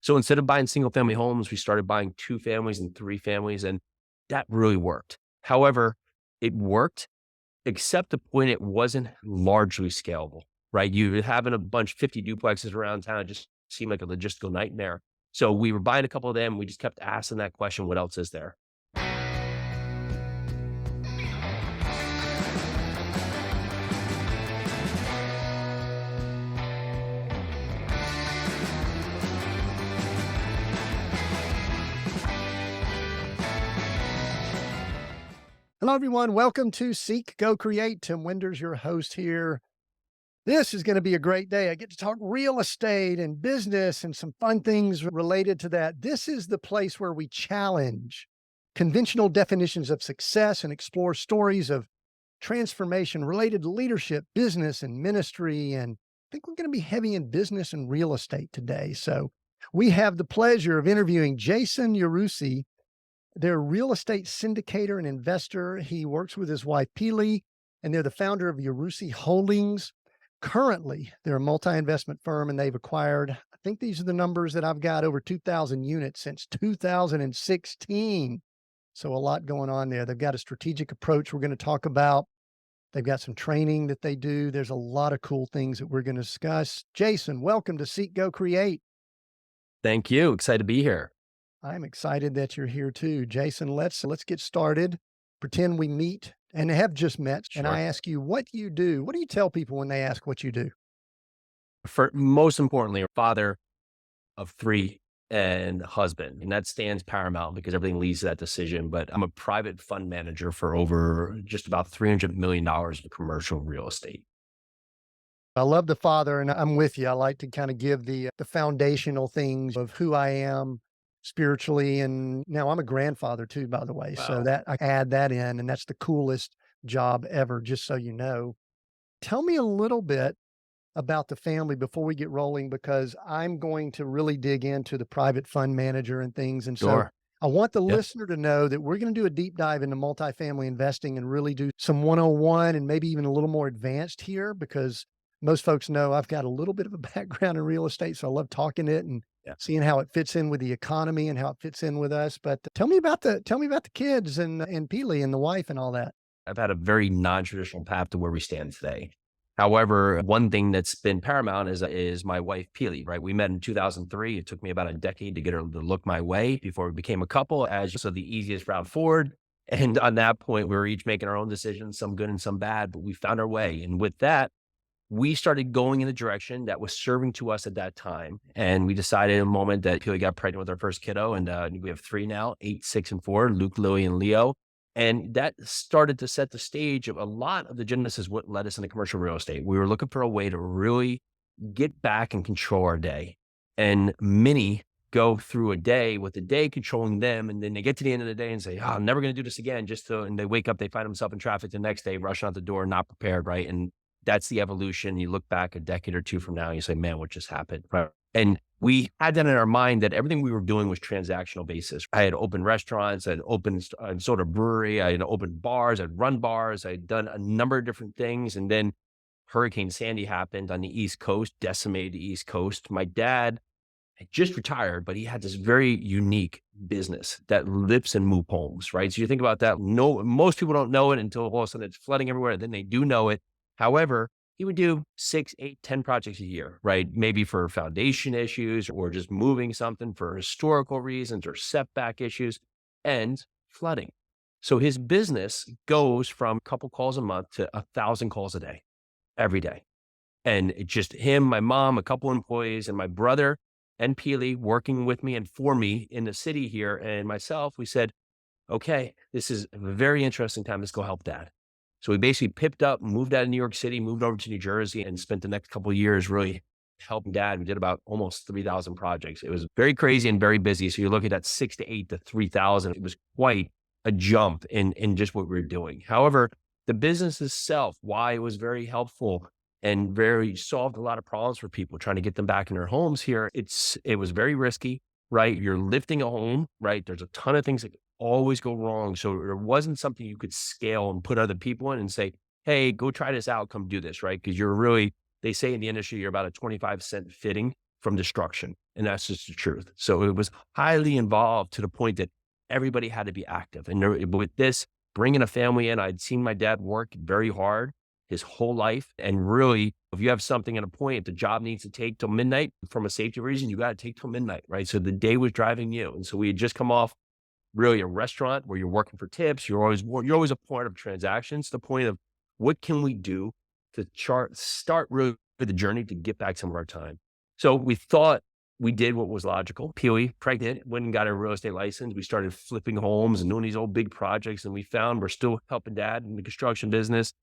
So instead of buying single family homes, we started buying two families and three families, and that really worked. However, it worked except the point it wasn't largely scalable, right? You having a bunch, 50 duplexes around town, it just seemed like a logistical nightmare. So we were buying a couple of them. We just kept asking that question, what else is there? Hello, everyone. Welcome to Seek, Go, Create. Tim Winders, your host here. This is going to be a great day. I get to talk real estate and business and some fun things related to that. This is the place where we challenge conventional definitions of success and explore stories of transformation related to leadership, business, and ministry. And I think we're going to be heavy in business and real estate today. So we have the pleasure of interviewing Jason Yarusi. They're a real estate syndicator and investor. He works with his wife, Pili, and they're the founder of Yarusi Holdings. Currently, they're a multi-investment firm, and they've acquired, I think these are the numbers that I've got, over 2,000 units since 2016. So a lot going on there. They've got a strategic approach we're going to talk about. They've got some training that they do. There's a lot of cool things that we're going to discuss. Jason, welcome to Seek, Go, Create. Thank you. Excited to be here. I'm excited that you're here too. Jason, let's get started. Pretend we meet and have just met. Sure. And I ask you what you do. What do you tell people when they ask what you do? For most importantly, a father of three and a husband. And that stands paramount because everything leads to that decision. But I'm a private fund manager for over just about $300 million of commercial real estate. I love the father, and I'm with you. I like to kind of give the foundational things of who I am spiritually. And now I'm a grandfather too, by the way. So Wow. that I add that in, and that's the coolest job ever, just so you know. Tell me a little bit about the family before we get rolling, because I'm going to really dig into the private fund manager and things. And so Sure. I want the Yeah. listener to know that we're going to do a deep dive into multifamily investing and really do some 101 and maybe even a little more advanced here, because most folks know I've got a little bit of a background in real estate. So I love talking it and Yeah. seeing how it fits in with the economy and how it fits in with us. But tell me about the kids and Pili and the wife and all that. I've had a very non-traditional path to where we stand today. However, one thing that's been paramount is my wife, Pili, right? We met in 2003. It took me about a decade to get her to look my way before we became a couple, as so the easiest route forward. And on that point, we were each making our own decisions, some good and some bad, but we found our way. And with that, we started going in a direction that was serving to us at that time. And we decided in a moment that Pili got pregnant with our first kiddo. And we have three now, 8, 6, and 4, Luke, Louie, and Leo. And that started to set the stage of a lot of the genesis what led us into commercial real estate. We were looking for a way to really get back and control our day. And many go through a day with the day controlling them. And then they get to the end of the day and say, I'm never going to do this again. And they wake up, they find themselves in traffic the next day, rushing out the door, not prepared, right? And that's the evolution. You look back a decade or two from now, and you say, man, what just happened? Right. And we had that in our mind that everything we were doing was transactional basis. I had opened restaurants, I had opened sort of brewery, I had opened bars, I'd run bars, I'd done a number of different things. And then Hurricane Sandy happened on the East Coast, decimated the East Coast. My dad had just retired, but he had this very unique business that lifts and move homes, right? So you think about that. No, most people don't know it until all of a sudden it's flooding everywhere. Then they do know it. However, he would do 6, 8, 10 projects a year, right? Maybe for foundation issues or just moving something for historical reasons or setback issues and flooding. So his business goes from a couple calls a month to 1,000 calls a day, every day. And it's just him, my mom, a couple employees, and my brother and Pili working with me and for me in the city here, and myself. We said, okay, this is a very interesting time. Let's go help Dad. So we basically picked up, moved out of New York City, moved over to New Jersey, and spent the next couple of years really helping Dad. We did about almost 3,000 projects. It was very crazy and very busy. So you're looking at 6 to 8 to 3,000. It was quite a jump in just what we were doing. However, the business itself, why it was very helpful and very solved a lot of problems for people trying to get them back in their homes here. It was very risky, right? You're lifting a home, right? There's a ton of things that always go wrong. So there wasn't something you could scale and put other people in and say, hey, go try this out, come do this, right? Because they say in the industry, you're about a 25-cent fitting from destruction. And that's just the truth. So it was highly involved to the point that everybody had to be active. And with this, bringing a family in, I'd seen my dad work very hard his whole life. And really, if you have something at a point, if the job needs to take till midnight from a safety reason, you got to take till midnight, right? So the day was driving you. And so we had just come off really a restaurant where you're working for tips. You're always a point of transactions, the point of what can we do to start really the journey to get back some of our time. So we thought we did what was logical. Peely, pregnant, went and got a real estate license. We started flipping homes and doing these old big projects. And we found we're still helping dad in the construction business.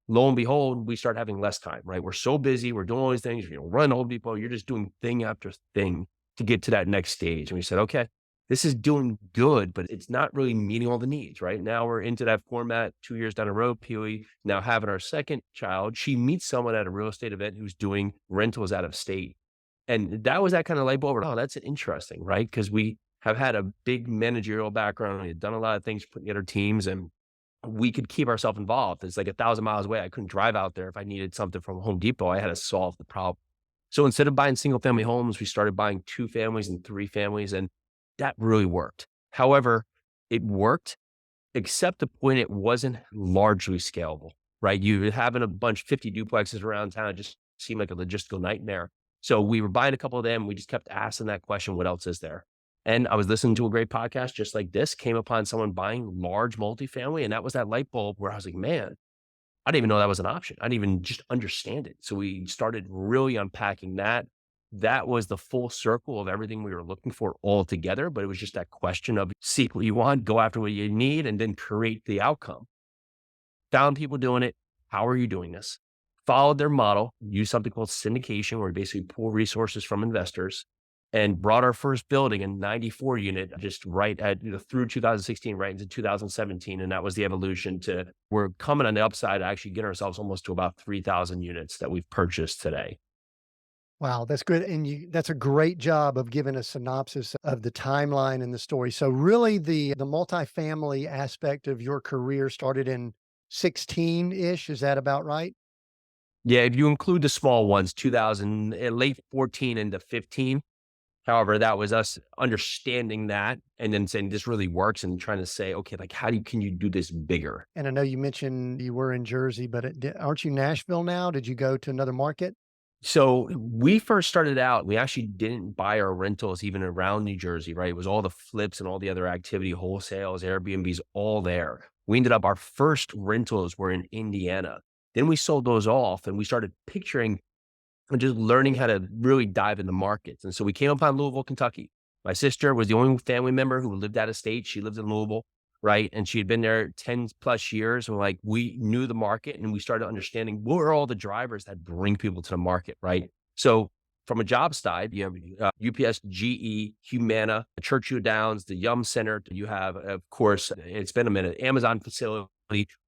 Lo and behold, we start having less time, right? We're so busy. We're doing all these things, run Home Depot. You're just doing thing after thing to get to that next stage. And we said, okay, this is doing good, but it's not really meeting all the needs, right? Now we're into that format 2 years down the road. Peely, now having our second child, she meets someone at a real estate event who's doing rentals out of state. And that was that kind of light bulb. Oh, that's interesting, right? Because we have had a big managerial background. We had done a lot of things putting together teams and we could keep ourselves involved. It's like 1,000 miles away. I couldn't drive out there if I needed something from Home Depot. I had to solve the problem. So instead of buying single family homes, we started buying 2 families and 3 families. And that really worked. However, it worked, except the point it wasn't largely scalable, right? You having a bunch, 50 duplexes around town, it just seemed like a logistical nightmare. So we were buying a couple of them. We just kept asking that question, what else is there? And I was listening to a great podcast just like this, came upon someone buying large multifamily. And that was that light bulb where I was like, man, I didn't even know that was an option. I didn't even just understand it. So we started really unpacking that. That was the full circle of everything we were looking for all together. But it was just that question of seek what you want, go after what you need, and then create the outcome. Found people doing it. How are you doing this? Followed their model, used something called syndication, where we basically pull resources from investors and brought our first building, a 94 unit, just right at, through 2016, right into 2017. And that was the evolution to, we're coming on the upside, actually getting ourselves almost to about 3,000 units that we've purchased today. Wow, that's good. And that's a great job of giving a synopsis of the timeline and the story. So really the multifamily aspect of your career started in 16-ish. Is that about right? Yeah, if you include the small ones, 2000, late 14 into 15. However, that was us understanding that and then saying this really works and trying to say, okay, like can you do this bigger? And I know you mentioned you were in Jersey, but aren't you Nashville now? Did you go to another market? So we first started out, we actually didn't buy our rentals even around New Jersey, right? It was all the flips and all the other activity, wholesales, Airbnbs, all there. We ended up, our first rentals were in Indiana. Then we sold those off and we started picturing and just learning how to really dive into markets. And so we came upon Louisville, Kentucky. My sister was the only family member who lived out of state. She lived in Louisville, right? And she had been there 10 plus years. And like, we knew the market and we started understanding what are all the drivers that bring people to the market, right? So from a job side, you have UPS, GE, Humana, Churchill Downs, the Yum Center. You have, of course, it's been a minute, Amazon facility,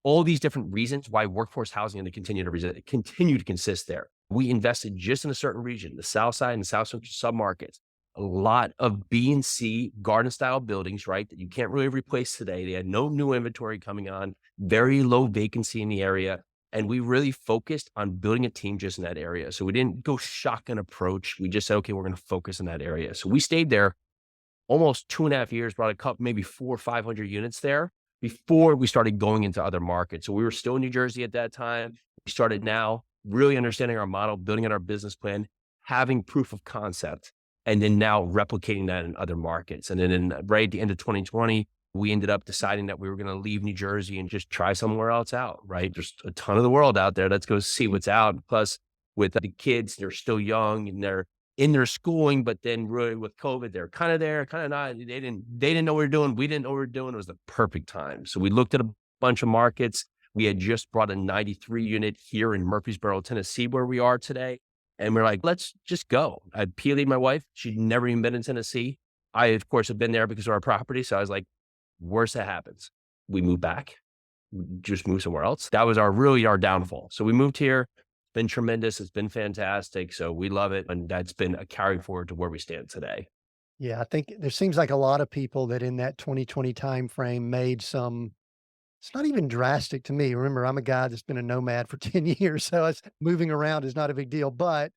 all these different reasons why workforce housing and continue to consist there. We invested just in a certain region, the South Side and the South Central submarkets. A lot of B and C garden style buildings, right? That you can't really replace today. They had no new inventory coming on, very low vacancy in the area. And we really focused on building a team just in that area. So we didn't go shotgun approach. We just said, okay, we're going to focus in that area. So we stayed there almost 2.5 years, brought a couple, maybe 400 or 500 units there before we started going into other markets. So we were still in New Jersey at that time. We started now really understanding our model, building out our business plan, having proof of concept, and then now replicating that in other markets. And then right at the end of 2020, we ended up deciding that we were going to leave New Jersey and just try somewhere else out, right? There's a ton of the world out there. Let's go see what's out. Plus, with the kids, they're still young and they're in their schooling, but then really with COVID, they're kind of there, kind of not. They didn't know what we were doing. We didn't know what we were doing. It was the perfect time. So we looked at a bunch of markets. We had just brought a 93 unit here in Murfreesboro, Tennessee, where we are today. And we're like, let's just go. I'd Peely, my wife, she'd never even been in Tennessee. I, of course, have been there because of our property. So I was like, worst that happens, we move back, we just move somewhere else. That was really our downfall. So we moved here. It's been tremendous. It's been fantastic. So we love it. And that's been a carry forward to where we stand today. Yeah, I think there seems like a lot of people that in that 2020 timeframe made some. It's not even drastic to me. Remember, I'm a guy that's been a nomad for 10 years, so it's moving around is not a big deal. But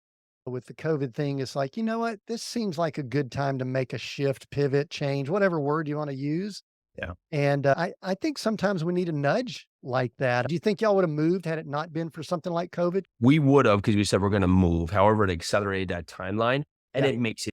with the COVID thing, it's like, you know what? This seems like a good time to make a shift, pivot, change, whatever word you want to use. Yeah. And I think sometimes we need a nudge like that. Do you think y'all would have moved had it not been for something like COVID? We would have because we said we're going to move. However, it accelerated that timeline and Yeah. it makes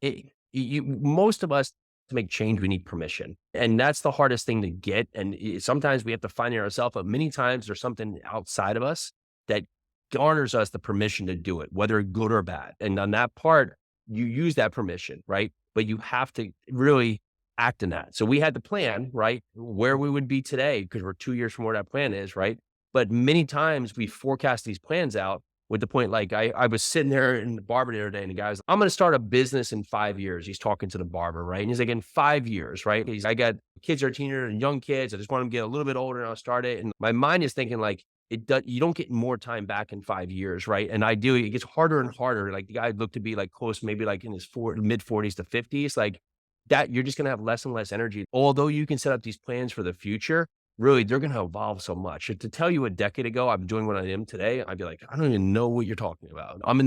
most of us to make change, we need permission. And that's the hardest thing to get. And sometimes we have to find it ourselves, but many times there's something outside of us that garners us the permission to do it, whether good or bad. And on that part, you use that permission, right? But you have to really act in that. So we had the plan, right? Where we would be today, because we're 2 years from where that plan is, right? But many times we forecast these plans out with the point, like I was sitting there in the barber the other day and the guy was, I'm going to start a business in 5 years. He's talking to the barber, right? And he's like, in 5 years, right? I got kids are teenagers and young kids. I just want them to get a little bit older and I'll start it. And my mind is thinking like, you don't get more time back in 5 years, right? And ideally it gets harder and harder. Like the guy looked to be like close, maybe like in his mid 40s to 50s, like that you're just going to have less and less energy. Although you can set up these plans for the future, really, they're going to evolve so much. To tell you a decade ago, I'm doing what I am today, I'd be like, I don't even know what you're talking about. I'm in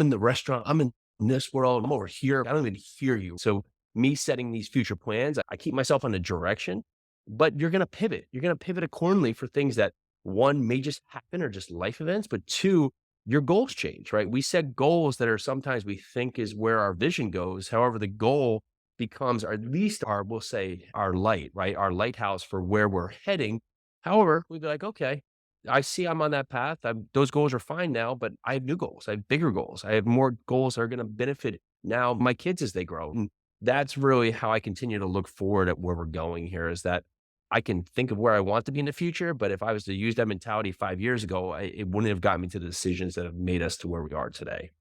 the restaurant. I'm in this world. I'm over here. I don't even hear you. So me setting these future plans, I keep myself on a direction, but you're going to pivot. You're going to pivot accordingly for things that one may just happen or just life events, but two, your goals change, right? We set goals that are sometimes we think is where our vision goes. However, the goal becomes or at least our, we'll say our light, right? Our lighthouse for where we're heading. However, we'd be like, okay, I see I'm on that path. Those goals are fine now, but I have new goals. I have bigger goals. I have more goals that are going to benefit now my kids as they grow. And that's really how I continue to look forward at where we're going here is that I can think of where I want to be in the future. But if I was to use that mentality 5 years ago, it wouldn't have gotten me to the decisions that have made us to where we are today.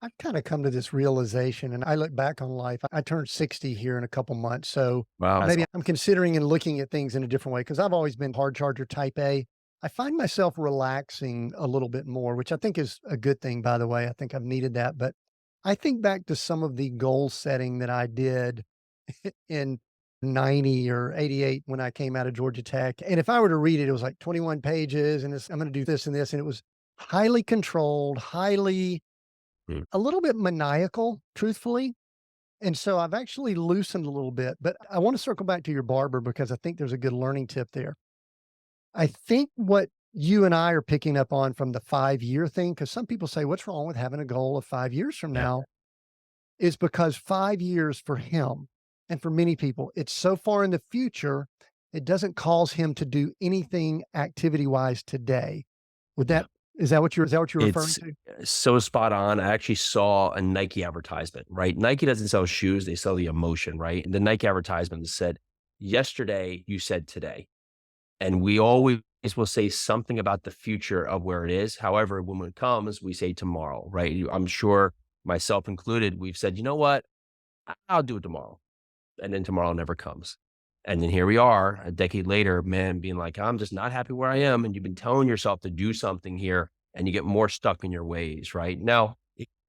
I've kind of come to this realization and I look back on life. I turned 60 here in a couple months. So Wow. maybe I'm considering and looking at things in a different way because I've always been hard charger type A. I find myself relaxing a little bit more, which I think is a good thing, by the way. I think I've needed that. But I think back to some of the goal setting that I did in 90 or 88 when I came out of Georgia Tech. And if I were to read it, it was like 21 pages and I'm going to do this and this. And it was highly controlled, highly Mm. a little bit maniacal, truthfully. And so I've actually loosened a little bit, but I want to circle back to your barber because I think there's a good learning tip there. I think what you and I are picking up on from the 5 year thing, because some people say, what's wrong with having a goal of 5 years from Yeah. now? Is because 5 years for him and for many people, it's so far in the future, it doesn't cause him to do anything activity wise today. Would Yeah. that, is that what you're referring It's to? so spot on. I actually saw a Nike advertisement, right? Nike doesn't sell shoes, they sell the emotion, right? The Nike advertisement said, yesterday you said today. And we always will say something about the future of where it is. However, when it comes, we say tomorrow, right? I'm sure myself included, we've said, you know what? I'll do it tomorrow. And then tomorrow never comes. And then here we are a decade later, man, being like, I'm just not happy where I am. And you've been telling yourself to do something here and you get more stuck in your ways, right? Now,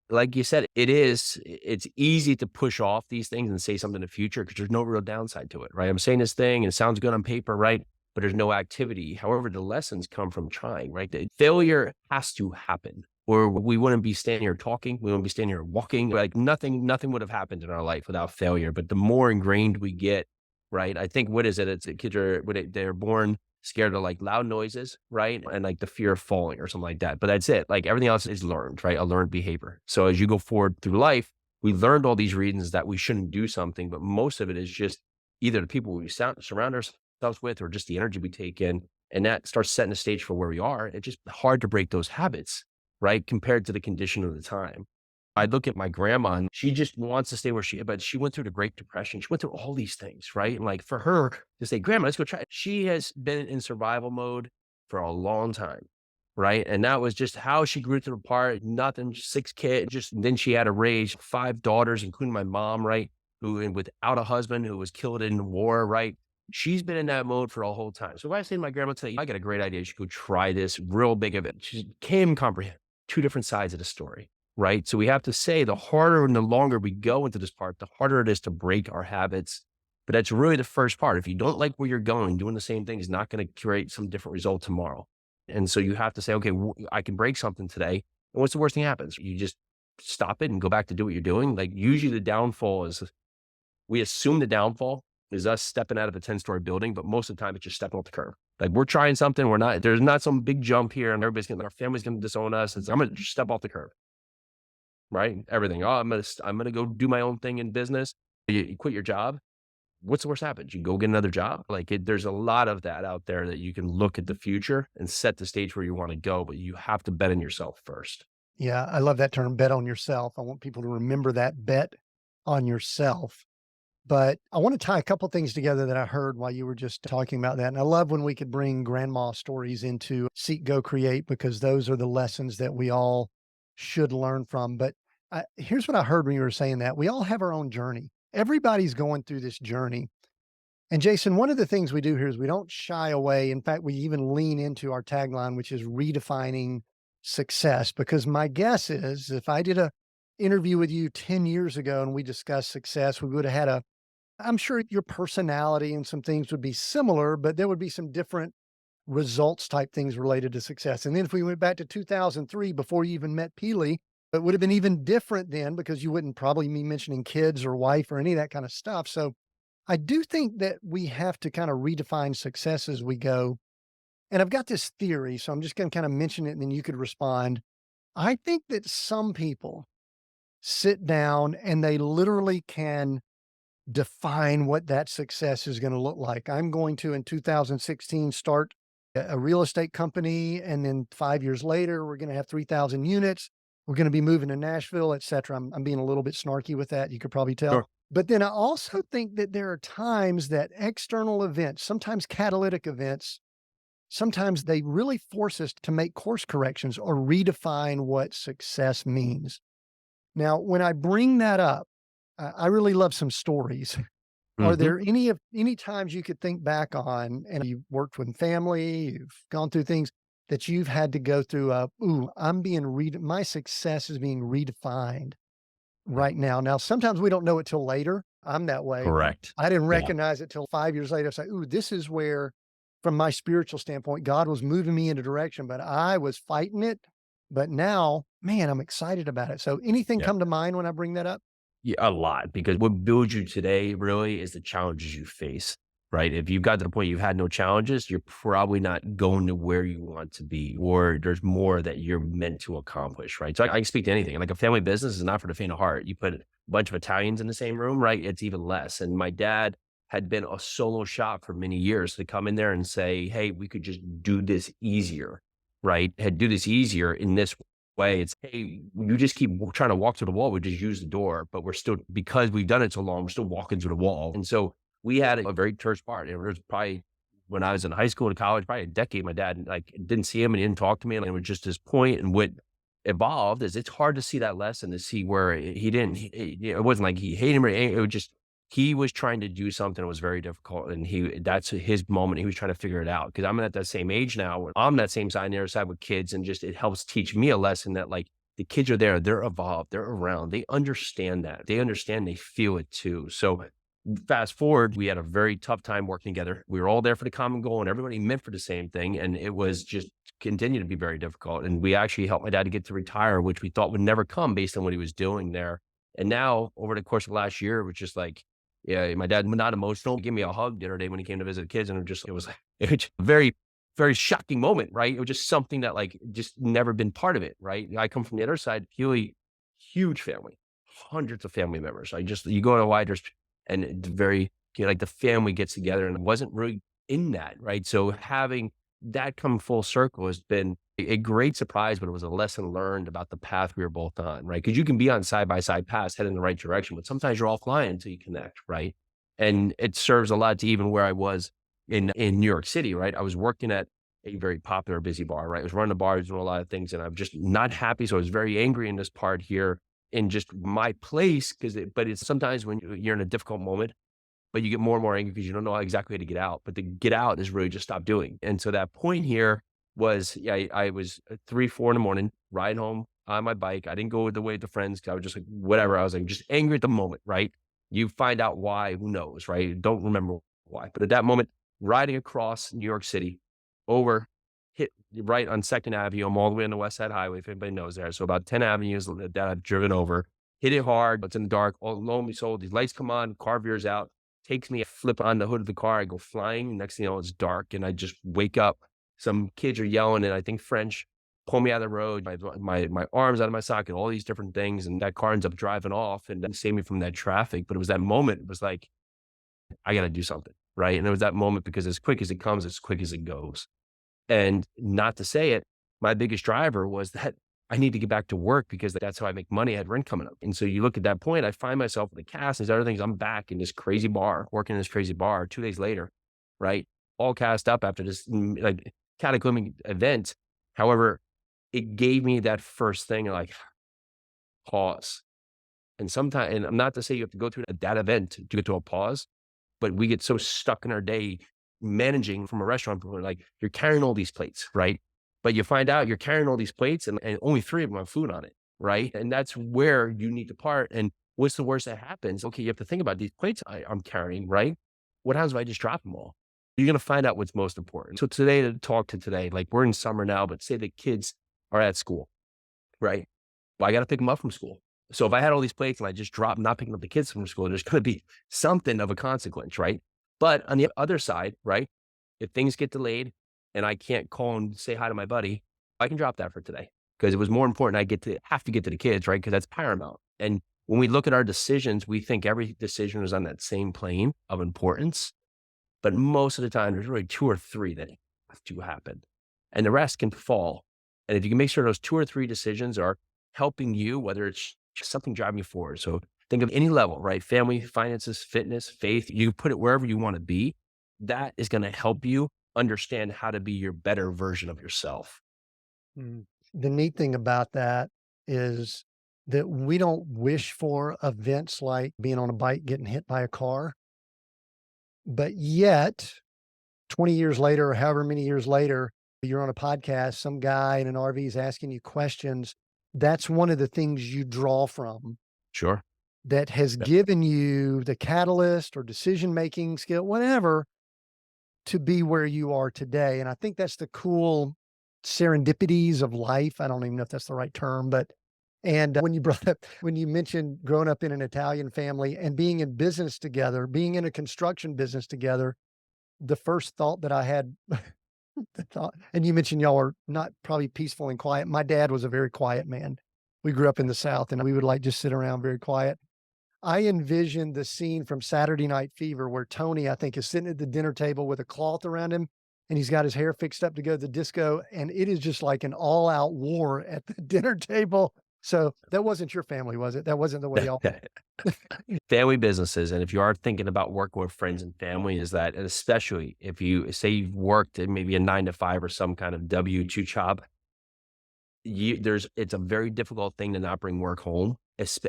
like you said, it's easy to push off these things and say something in the future because there's no real downside to it, right? I'm saying this thing and it sounds good on paper, right? But there's no activity. However, the lessons come from trying, right? The failure has to happen or we wouldn't be standing here talking. We wouldn't be standing here walking. Like nothing would have happened in our life without failure. But the more ingrained we get, right? I think what is it? It's kids are they're born scared of like loud noises, right? And like the fear of falling or something like that. But that's it. Like everything else is learned, right? A learned behavior. So as you go forward through life, we learned all these reasons that we shouldn't do something, but most of it is just either the people we surround ourselves with or just the energy we take in. And that starts setting the stage for where we are. It's just hard to break those habits, right? Compared to the condition of the time. I look at my grandma and she just wants to stay where but she went through the Great Depression. She went through all these things, right? And like for her to say, Grandma, let's go try it. She has been in survival mode for a long time, right? And that was just how she grew through apart. Nothing, 6 kids. Just then she had to raise 5 daughters, including my mom, right? Who and without a husband who was killed in the war, right? She's been in that mode for a whole time. So if I say to my grandma today, I got a great idea. You should go try this real big event. She can't comprehend two different sides of the story. Right. So we have to say the harder and the longer we go into this part, the harder it is to break our habits. But that's really the first part. If you don't like where you're going, doing the same thing is not going to create some different result tomorrow. And so you have to say, okay, I can break something today. And what's the worst thing that happens? You just stop it and go back to do what you're doing. Like usually the downfall is we assume the downfall is us stepping out of a 10-story building, but most of the time it's just stepping off the curb. Like we're trying something, there's not some big jump here and our family's going to disown us. I'm going to just step off the curb, right? Everything. Oh, I'm going to go do my own thing in business. You quit your job. What's the worst happens? You go get another job. There's a lot of that out there that you can look at the future and set the stage where you want to go, but you have to bet on yourself first. Yeah, I love that term, bet on yourself. I want people to remember that, bet on yourself. But I want to tie a couple things together that I heard while you were just talking about that. And I love when we could bring grandma stories into Seek, Go, Create, because those are the lessons that we all should learn from. But here's what I heard when you were saying that. We all have our own journey. Everybody's going through this journey. And Jason, one of the things we do here is we don't shy away. In fact, we even lean into our tagline, which is redefining success. Because my guess is if I did a interview with you 10 years ago and we discussed success, we would have had I'm sure your personality and some things would be similar, but there would be some different results type things related to success. And then if we went back to 2003, before you even met Peely, it would have been even different then because you wouldn't probably be mentioning kids or wife or any of that kind of stuff. So I do think that we have to kind of redefine success as we go. And I've got this theory, so I'm just going to kind of mention it and then you could respond. I think that some people sit down and they literally can define what that success is going to look like. I'm going to, in 2016, start a real estate company. And then 5 years later, we're going to have 3,000 units. We're going to be moving to Nashville, et cetera. I'm being a little bit snarky with that. You could probably tell. Sure. But then I also think that there are times that external events, sometimes catalytic events, sometimes they really force us to make course corrections or redefine what success means. Now, when I bring that up, I really love some stories. Are Mhm. there any times you could think back on, and you've worked with family, you've gone through things that you've had to go through, "Ooh, my success is being redefined right now." Now, sometimes we don't know it till later. I'm that way. Correct. I didn't Yeah. recognize it till 5 years later. I say, "Ooh, this is where, from my spiritual standpoint, God was moving me in a direction, but I was fighting it. But now, man, I'm excited about it." So anything Yeah. come to mind when I bring that up? Yeah, a lot, because what builds you today really is the challenges you face, right? If you've got to the point you've had no challenges, you're probably not going to where you want to be, or there's more that you're meant to accomplish, right? So I can speak to anything. Like a family business is not for the faint of heart. You put a bunch of Italians in the same room, right? It's even less. And my dad had been a solo shop for many years to come in there and say, hey, we could just do this easier, right? Had do this easier in this way. It's, hey, you just keep trying to walk through the wall. We just use the door, but we're still, because we've done it so long, we're still walking through the wall. And so we had a very terse part. It was probably when I was in high school and college, probably a decade. My dad didn't see him and he didn't talk to me. And it was just this point. And what evolved is it's hard to see that lesson, to see where he didn't, it wasn't like he hated him, or it was just, he was trying to do something that was very difficult, and that's his moment. He was trying to figure it out, because I'm at that same age now. I'm that same side on the other side with kids, and just it helps teach me a lesson that the kids are there, they're evolved, they're around, they understand that, they understand, they feel it too. So fast forward, we had a very tough time working together. We were all there for the common goal, and everybody meant for the same thing, and it was just continued to be very difficult. And we actually helped my dad to get to retire, which we thought would never come based on what he was doing there. And now, over the course of last year, it was just like, yeah, my dad, not emotional, gave me a hug the other day when he came to visit the kids, and it was it was a very, very shocking moment, right? It was just something that just never been part of it, right? I come from the other side, Huey, huge family, hundreds of family members. You go to a wide, and it's very, the family gets together, and it wasn't really in that, right? So having that come full circle has been a great surprise, but it was a lesson learned about the path we were both on, right? Because you can be on side by side paths heading in the right direction, but sometimes you're offline until you connect, right? And it serves a lot to even where I was in New York City, right? I was working at a very popular, busy bar, right? I was running the bar, doing a lot of things, and I'm just not happy. So I was very angry in this part here in just my place, but it's sometimes when you're in a difficult moment, but you get more and more angry because you don't know exactly how to get out. But the get out is really just stop doing. And so that point here was, yeah, I was 3, 4 in the morning, riding home on my bike. I didn't go the way with the friends, 'cause I was just like, whatever. I was like, just angry at the moment, right? You find out why, who knows, right? Don't remember why. But at that moment, riding across New York City, over, hit right on Second Avenue. I'm all the way on the West Side Highway, if anybody knows there. So about 10 avenues that I've driven over, hit it hard. It's in the dark. Oh, lo and behold, these lights come on, car veers out, takes me, I flip on the hood of the car. I go flying. Next thing you know, it's dark and I just wake up. Some kids are yelling and I think French, pull me out of the road. My arms out of my socket, all these different things. And that car ends up driving off and then save me from that traffic. But it was that moment. It was like, I got to do something. Right. And it was that moment because as quick as it comes, as quick as it goes. And not to say it, my biggest driver was that I need to get back to work because that's how I make money. I had rent coming up. And so you look at that point, I find myself with the cast and these other things. I'm back in this crazy bar, working in this crazy bar 2 days later, right? All cast up after this like cataclysmic event. However, it gave me that first thing like pause. And sometimes, and I'm not to say you have to go through that event to get to a pause, but we get so stuck in our day managing from a restaurant, we're like you're carrying all these plates, right? But you find out you're carrying all these plates and only three of them have food on it, right? And that's where you need to part. And what's the worst that happens? Okay, you have to think about these plates I'm carrying, right? What happens if I just drop them all? You're going to find out what's most important. So today, to talk to today, like we're in summer now, but say the kids are at school, right? Well, I got to pick them up from school. So if I had all these plates and I just dropped not picking up the kids from school, there's going to be something of a consequence, right? But on the other side, right? If things get delayed and I can't call and say hi to my buddy, I can drop that for today because it was more important. Have to get to the kids, right? Because that's paramount. And when we look at our decisions, we think every decision is on that same plane of importance. But most of the time, there's really two or three that have to happen, and the rest can fall. And if you can make sure those two or three decisions are helping you, whether it's something driving you forward. So think of any level, right? Family, finances, fitness, faith. You put it wherever you want to be. That is going to help you understand how to be your better version of yourself. Mm. The neat thing about that is that we don't wish for events like being on a bike, getting hit by a car, but yet 20 years later, or however many years later, you're on a podcast, some guy in an RV is asking you questions. That's one of the things you draw from Sure. that has Yeah. given you the catalyst or decision-making skill, whatever, to be where you are today. And I think that's the cool serendipities of life. I don't even know if that's the right term, but when you brought up when you mentioned growing up in an Italian family and being in business together, being in a construction business together, the first thought that I had, the thought, and you mentioned y'all are not probably peaceful and quiet. My dad was a very quiet man. We grew up in the South and we would like just sit around very quiet. I envisioned the scene from Saturday Night Fever where Tony, I think, is sitting at the dinner table with a cloth around him and he's got his hair fixed up to go to the disco. And it is just like an all out war at the dinner table. So that wasn't your family, was it? That wasn't the way y'all. Family businesses, and if you are thinking about working with friends and family, is that, and especially if you say you've worked in maybe a 9 to 5 or some kind of W-2 job, it's a very difficult thing to not bring work home.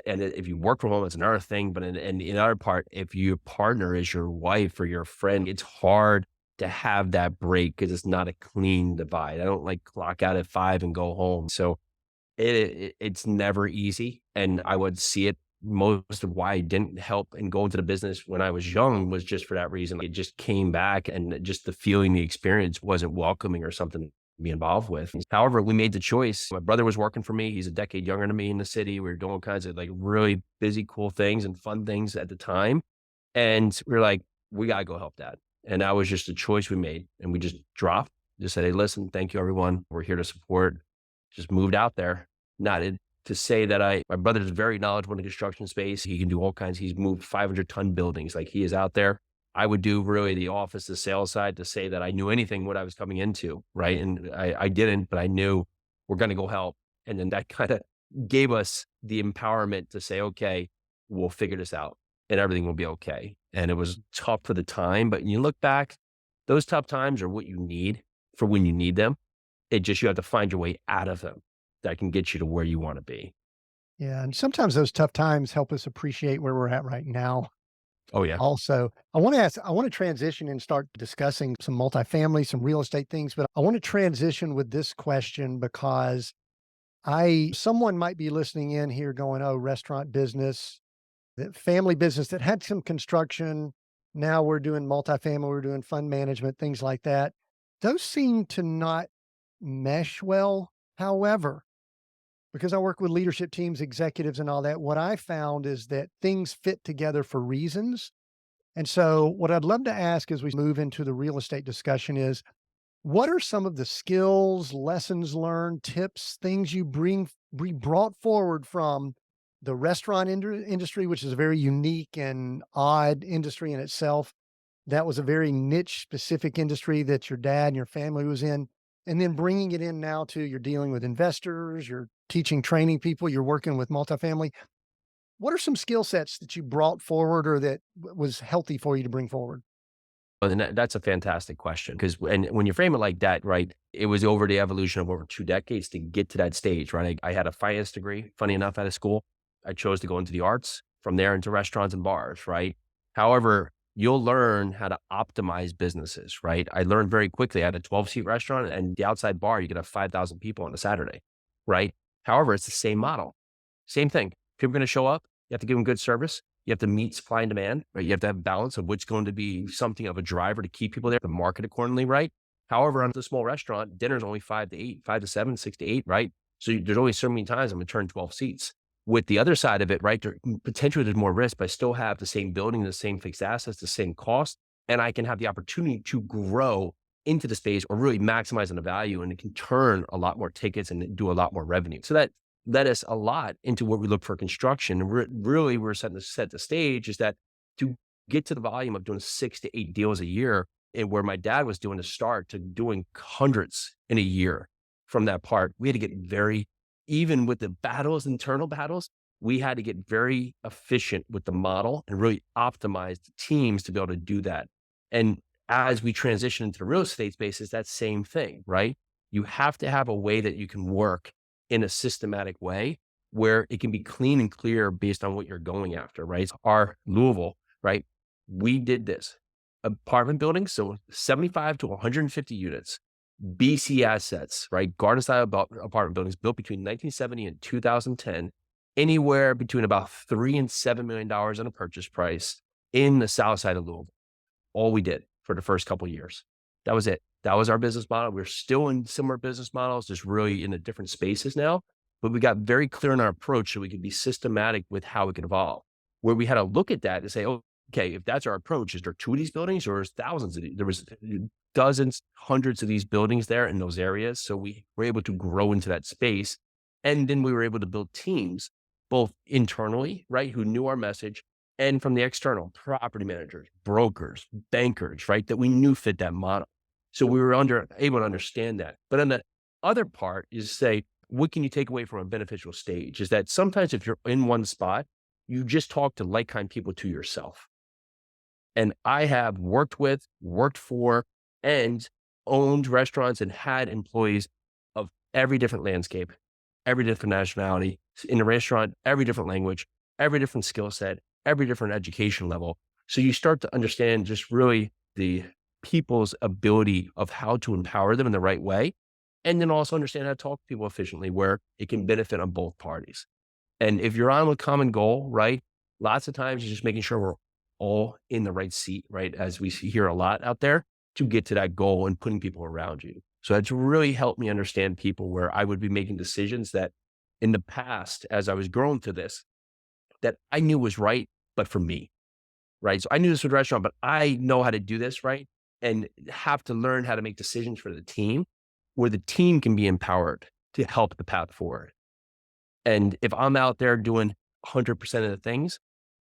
And if you work from home, it's another thing. But in the other part, if your partner is your wife or your friend, it's hard to have that break because it's not a clean divide. I don't like clock out at 5 and go home. So it's never easy. And I would see it. Most of why I didn't help and go into the business when I was young was just for that reason. It just came back and just the feeling, the experience wasn't welcoming or something to be involved with. However, we made the choice. My brother was working for me. He's a decade younger than me in the city. We were doing all kinds of like really busy, cool things and fun things at the time. And we were like, we got to go help dad. And that was just a choice we made. And we just dropped, just said, hey, listen, thank you, everyone. We're here to support. Just moved out there. Not to say that my brother is very knowledgeable in the construction space. He can do all kinds. He's moved 500-ton buildings. Like he is out there. I would do really the office, the sales side to say that I knew anything what I was coming into. Right. And I didn't, but I knew we're going to go help. And then that kind of gave us the empowerment to say, okay, we'll figure this out and everything will be okay. And it was tough for the time, but when you look back, those tough times are what you need for when you need them. You have to find your way out of them that can get you to where you want to be. Yeah. And sometimes those tough times help us appreciate where we're at right now. Oh yeah. Also, I want to transition and start discussing some multifamily, some real estate things, but I want to transition with this question because someone might be listening in here going, oh, restaurant business, that family business that had some construction. Now we're doing multifamily, we're doing fund management, things like that. Those seem to not mesh well. However, because I work with leadership teams, executives, and all that, what I found is that things fit together for reasons. And so, what I'd love to ask as we move into the real estate discussion is what are some of the skills, lessons learned, tips, things you brought forward from the restaurant industry, which is a very unique and odd industry in itself? That was a very niche specific industry that your dad and your family was in. And then bringing it in now to you're dealing with investors, you're teaching, training people, you're working with multifamily. What are some skill sets that you brought forward or that was healthy for you to bring forward? Well, and that's a fantastic question because when you frame it like that, right, it was over the evolution of over 2 decades to get to that stage, right? I had a finance degree, funny enough, out of school. I chose to go into the arts, from there into restaurants and bars, right? However, you'll learn how to optimize businesses, right? I learned very quickly. I had a 12-seat restaurant and the outside bar, you could have 5,000 people on a Saturday, right? However, it's the same model, same thing. People are going to show up. You have to give them good service. You have to meet supply and demand, right? You have to have balance of what's going to be something of a driver to keep people there, to market accordingly, right? However, on the small restaurant, dinner's only 5 to 8, 5 to 7, 6 to 8, right? So there's only so many times I'm going to turn 12 seats. With the other side of it, right, potentially there's more risk, but I still have the same building, the same fixed assets, the same cost, and I can have the opportunity to grow into the space or really maximize on the value, and it can turn a lot more tickets and do a lot more revenue. So that led us a lot into what we look for construction. And really, we're setting to set the stage is that to get to the volume of doing 6 to 8 deals a year, and where my dad was doing to start to doing hundreds in a year from that part, we had to get very, even with the battles, internal battles, we had to get very efficient with the model and really optimize the teams to be able to do that. And as we transition into the real estate space, it's that same thing, right? You have to have a way that you can work in a systematic way where it can be clean and clear based on what you're going after, right? So our Louisville, right? We did this apartment buildings, so 75 to 150 units, BC assets, right? Garden style apartment buildings built between 1970 and 2010, anywhere between about $3 and $7 million on a purchase price in the south side of Louisville. All we did for the first couple of years. That was it. That was our business model. We're still in similar business models, just really in the different spaces now. But we got very clear in our approach so we could be systematic with how we could evolve. Where we had to look at that and say, oh, okay, if that's our approach, is there two of these buildings or is thousands of these? There was dozens, hundreds of these buildings there in those areas. So we were able to grow into that space. And then we were able to build teams, both internally, right, who knew our message, and from the external, property managers, brokers, bankers, right, that we knew fit that model. So we were able to understand that. But on the other part is say, what can you take away from a beneficial stage? Is that sometimes if you're in one spot, you just talk to like-kind people to yourself. And I have worked with, worked for, and owned restaurants and had employees of every different landscape, every different nationality, in a restaurant, every different language, every different skill set, every different education level. So you start to understand just really the people's ability of how to empower them in the right way. And then also understand how to talk to people efficiently where it can benefit on both parties. And if you're on a common goal, right? Lots of times you're just making sure we're all in the right seat, right? As we see here a lot out there to get to that goal and putting people around you. So that's really helped me understand people where I would be making decisions that in the past, as I was growing to this, that I knew was right, but for me, right? So I knew this was a restaurant, but I know how to do this, right? And have to learn how to make decisions for the team where the team can be empowered to help the path forward. And if I'm out there doing 100% of the things,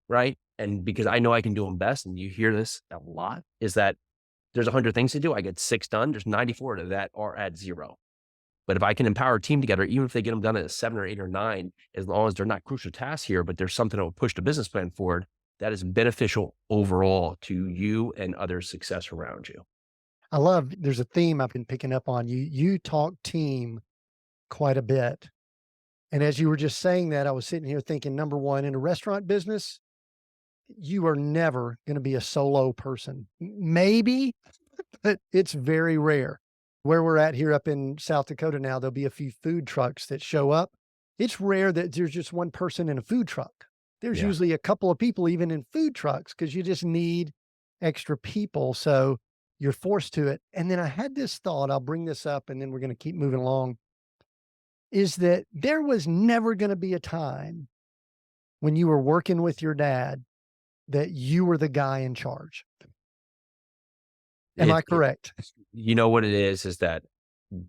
right? And because I know I can do them best, and you hear this a lot, is that there's 100 things to do. I get 6 done. There's 94 of that are at 0. But if I can empower a team together, even if they get them done at a 7 or 8 or 9, as long as they're not crucial tasks here, but there's something that will push the business plan forward, that is beneficial overall to you and other success around you. I love there's a theme I've been picking up on. You talk team quite a bit. And as you were just saying that, I was sitting here thinking, number one, in a restaurant business, you are never going to be a solo person. Maybe, but it's very rare. Where we're at here up in South Dakota now, there'll be a few food trucks that show up. It's rare that there's just one person in a food truck. There's Yeah. usually a couple of people even in food trucks because you just need extra people. So you're forced to it. And then I had this thought, I'll bring this up and then we're going to keep moving along, is that there was never going to be a time when you were working with your dad that you were the guy in charge. Am I It correct? you know what it is that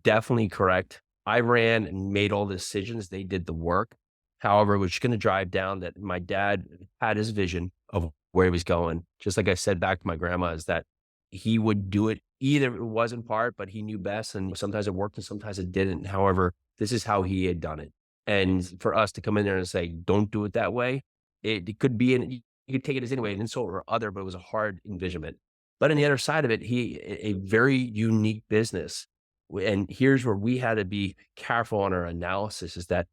definitely correct. I ran and made all the decisions, they did the work. However, we're just gonna drive down that my dad had his vision of where he was going. Just like I said back to my grandma, is that he would do it either it was in part, but he knew best, and sometimes it worked and sometimes it didn't. However, this is how he had done it. And for us to come in there and say, "Don't do it that way," it could be an you could take it as anyway, an insult or other, but it was a hard envisionment. But on the other side of it, a very unique business. And here's where we had to be careful on our analysis is that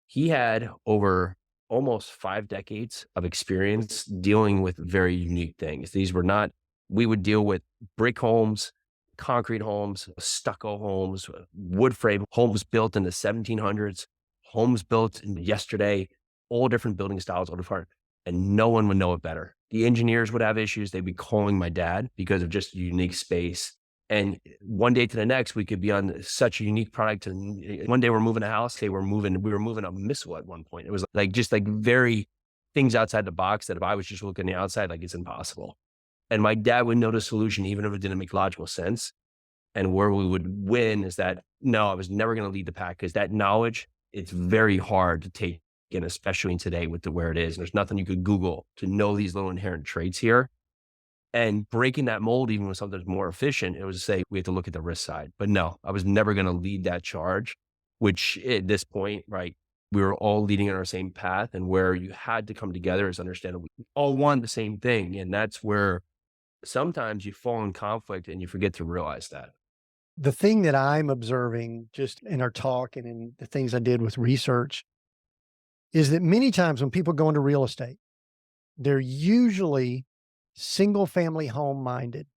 he had over almost 5 decades of experience dealing with very unique things. These were not we would deal with brick homes, concrete homes, stucco homes, wood frame homes built in the 1700s, homes built in yesterday, all different building styles, all different, and no one would know it better. The engineers would have issues. They'd be calling my dad because of just unique space. And one day to the next, we could be on such a unique product. And one day we're moving a house. We were moving a missile at one point. It was like just like very things outside the box that if I was just looking the outside, like it's impossible. And my dad would know the solution, even if it didn't make logical sense. And where we would win is that no, I was never going to lead the pack because that knowledge, it's very hard to take in, especially in today with the where it is. And there's nothing you could Google to know these little inherent traits here. And breaking that mold, even with something that's more efficient, it was to say we have to look at the risk side. But no, I was never going to lead that charge, which at this point, right, we were all leading on our same path. And where you had to come together is understand we all want the same thing. And that's where sometimes you fall in conflict and you forget to realize that. The thing that I'm observing just in our talk and in the things I did with research is that many times when people go into real estate, they're usually single family home minded.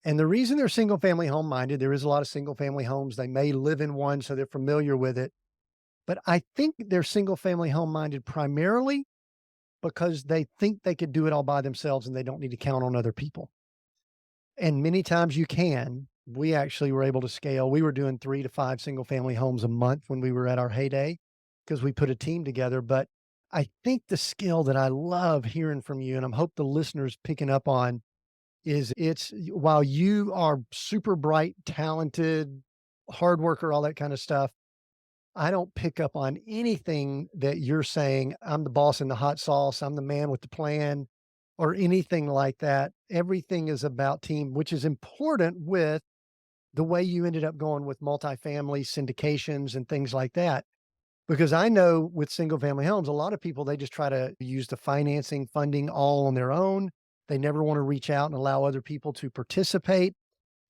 And the reason they're single family home minded, there is a lot of single family homes. They may live in one, so they're familiar with it. But I think they're single family home minded primarily because they think they could do it all by themselves and they don't need to count on other people. And many times you can. We actually were able to scale. We were doing 3 to 5 single family homes a month when we were at our heyday because we put a team together. But I think the skill that I love hearing from you, and I hope the listeners picking up on, is it's while you are super bright, talented, hard worker, all that kind of stuff, I don't pick up on anything that you're saying. I'm the boss in the hot sauce. I'm the man with the plan or anything like that. Everything is about team, which is important with the way you ended up going with multifamily syndications and things like that. Because I know with single family homes, a lot of people, they just try to use the financing funding all on their own. They never want to reach out and allow other people to participate.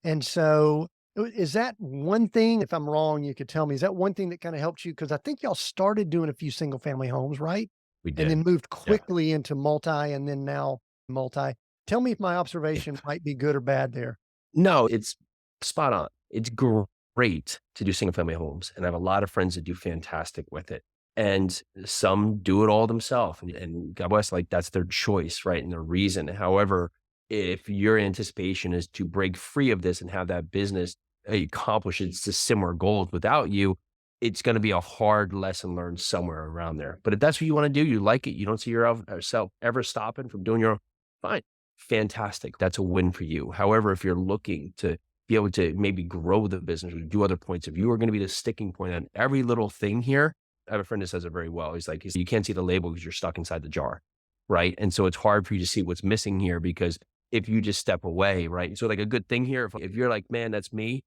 And so is that one thing, if I'm wrong, you could tell me, is that one thing that kind of helped you? Because I think y'all started doing a few single family homes, right? We And then did. moved Yeah. quickly into multi and then now multi. Tell me if my observation might be good or bad there. No, it's spot on. It's great to do single family homes. And I have a lot of friends that do fantastic with it. And some do it all themselves. And God bless, like that's their choice, right? And their reason. However, if your anticipation is to break free of this and have that business accomplish its similar goals without you, it's going to be a hard lesson learned somewhere around there. But if that's what you want to do, you like it, you don't see yourself ever stopping from doing your own, fine, fantastic. That's a win for you. However, if you're looking to be able to maybe grow the business or do other points, if you are going to be the sticking point on every little thing here, I have a friend that says it very well. He's like, you can't see the label because you're stuck inside the jar. Right. And so it's hard for you to see what's missing here because if you just step away, right. So like a good thing here, if you're like, man, that's me,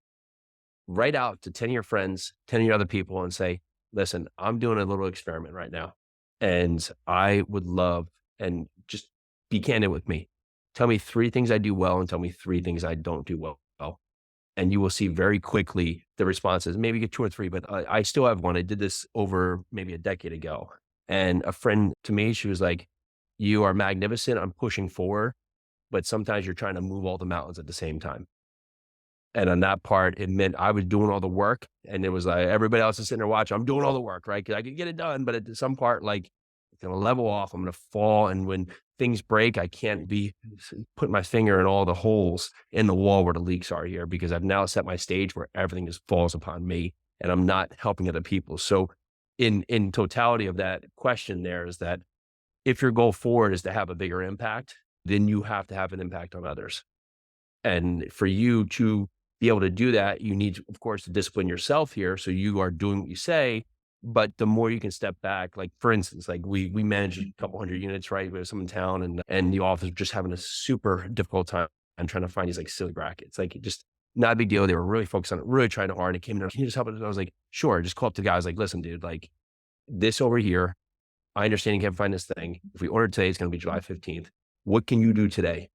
write out to 10 of your friends, 10 of your other people and say, listen, I'm doing a little experiment right now. And I would love, and just be candid with me. Tell me 3 things I do well and tell me 3 things I don't do well. And you will see very quickly the responses, maybe get 2 or 3, but I still have one. I did this over maybe a decade ago. And a friend to me, she was like, you are magnificent. I'm pushing forward, but sometimes you're trying to move all the mountains at the same time. And on that part, it meant I was doing all the work and it was like everybody else is sitting there watching. I'm doing all the work, right? Because I could get it done. But at some part, like It's going to level off. I'm going to fall. And when things break, I can't be put my finger in all the holes in the wall where the leaks are here because I've now set my stage where everything just falls upon me and I'm not helping other people. So in totality of that question there is that if your goal forward is to have a bigger impact, then you have to have an impact on others. And for you to be able to do that, you need, of course, to discipline yourself here. So you are doing what you say, but the more you can step back, like for instance, like we manage a couple hundred units, right? We have some in town and the office just having a super difficult time and trying to find these like silly brackets. Like just not a big deal. They were really focused on it, really trying hard. It came in, can you just help us? I was like, sure. Just call up the guy. I was like, listen, dude, like this over here, I understand you can't find this thing. If we order today, it's going to be July 15th. What can you do today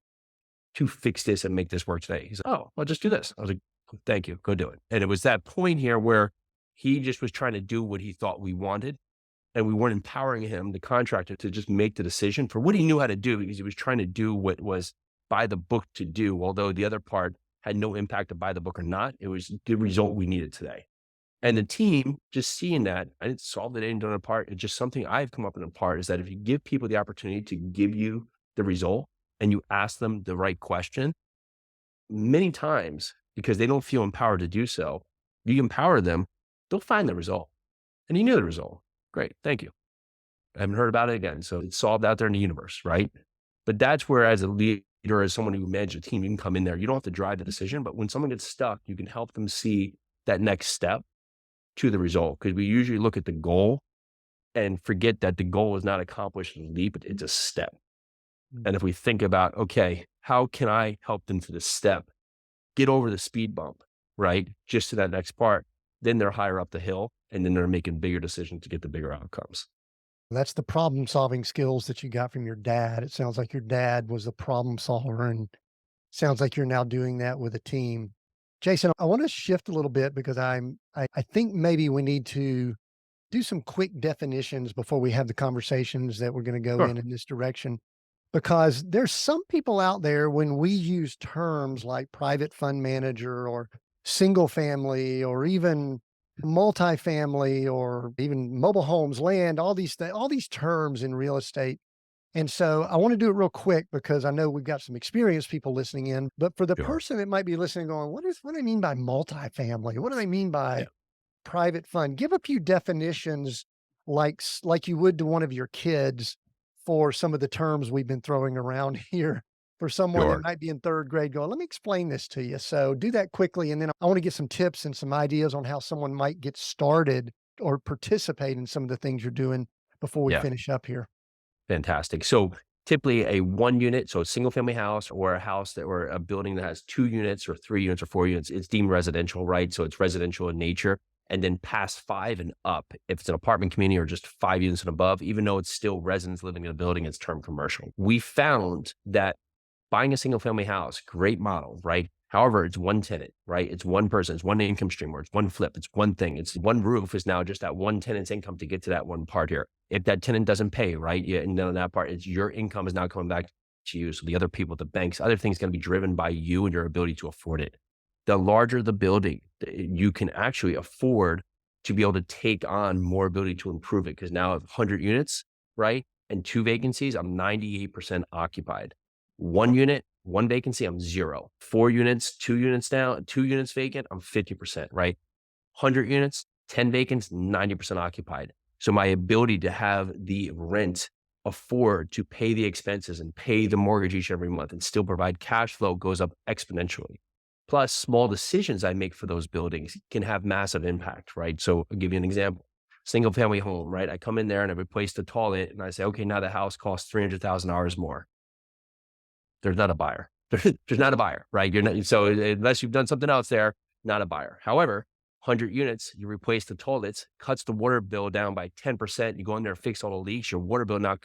to fix this and make this work today? He's like, oh, I'll just do this. I was like, thank you. Go do it. And it was that point here where he just was trying to do what he thought we wanted. And we weren't empowering him, the contractor, to just make the decision for what he knew how to do because he was trying to do what was by the book to do. Although the other part had no impact of by the book or not, it was the result we needed today. And the team just seeing that, I didn't solve it, I didn't do it apart. It's just something I've come up with in part is that if you give people the opportunity to give you the result and you ask them the right question, many times, because they don't feel empowered to do so, you empower them, they'll find the result. And you knew the result. Great. Thank you. I haven't heard about it again. So it's solved out there in the universe, right? But that's where as a leader, as someone who manages a team, you can come in there. You don't have to drive the decision, but when someone gets stuck, you can help them see that next step to the result. Because we usually look at the goal and forget that the goal is not accomplished in a leap, but it's a step. And if we think about, okay, how can I help them to the step, get over the speed bump, right? Just to that next part, then they're higher up the hill and then they're making bigger decisions to get the bigger outcomes. That's the problem solving skills that you got from your dad. It sounds like your dad was a problem solver and sounds like you're now doing that with a team. Jason, I want to shift a little bit because I think maybe we need to do some quick definitions before we have the conversations that we're going to go Sure. in this direction. Because there's some people out there when we use terms like private fund manager or single family or even multifamily or even mobile homes, land, all these terms in real estate. And so I want to do it real quick because I know we've got some experienced people listening in, but for the Sure. person that might be listening going, what do I mean by multifamily? What do they mean by Yeah. private fund? Give a few definitions like you would to one of your kids for some of the terms we've been throwing around here for someone that Sure. might be in third grade going, let me explain this to you. So do that quickly. And then I want to get some tips and some ideas on how someone might get started or participate in some of the things you're doing before we Yeah. finish up here. Fantastic. So typically a one unit, so a single family house or a house that or a building that has 2 units or 3 units or 4 units, it's deemed residential, right? So it's residential in nature. And then past 5 and up, if it's an apartment community or just 5 units and above, even though it's still residents living in a building, it's termed commercial. We found that buying a single family house, great model, right? However, it's one tenant, right? It's one person, it's one income stream, or it's one flip, it's one thing. It's one roof is now just that one tenant's income to get to that one part here. If that tenant doesn't pay, right? Yeah, and then that part is your income is now coming back to you. So the other people, the banks, other things going to be driven by you and your ability to afford it. The larger the building, you can actually afford to be able to take on more ability to improve it. Because now 100 units, right? And 2 vacancies, I'm 98% occupied. 1 unit, 1 vacancy, I'm 0. 4 units, 2 units down, 2 units vacant, I'm 50%, right? 100 units, 10 vacants, 90% occupied. So my ability to have the rent afford to pay the expenses and pay the mortgage each and every month and still provide cash flow goes up exponentially. Plus, small decisions I make for those buildings can have massive impact, right? So I'll give you an example. Single family home, right? I come in there and I replace the toilet and I say, okay, now the house costs $300,000 more. There's not a buyer. There's not a buyer, right? You're not, so unless you've done something else there, not a buyer. However, 100 units, you replace the toilets, cuts the water bill down by 10%. You go in there and fix all the leaks. Your water bill now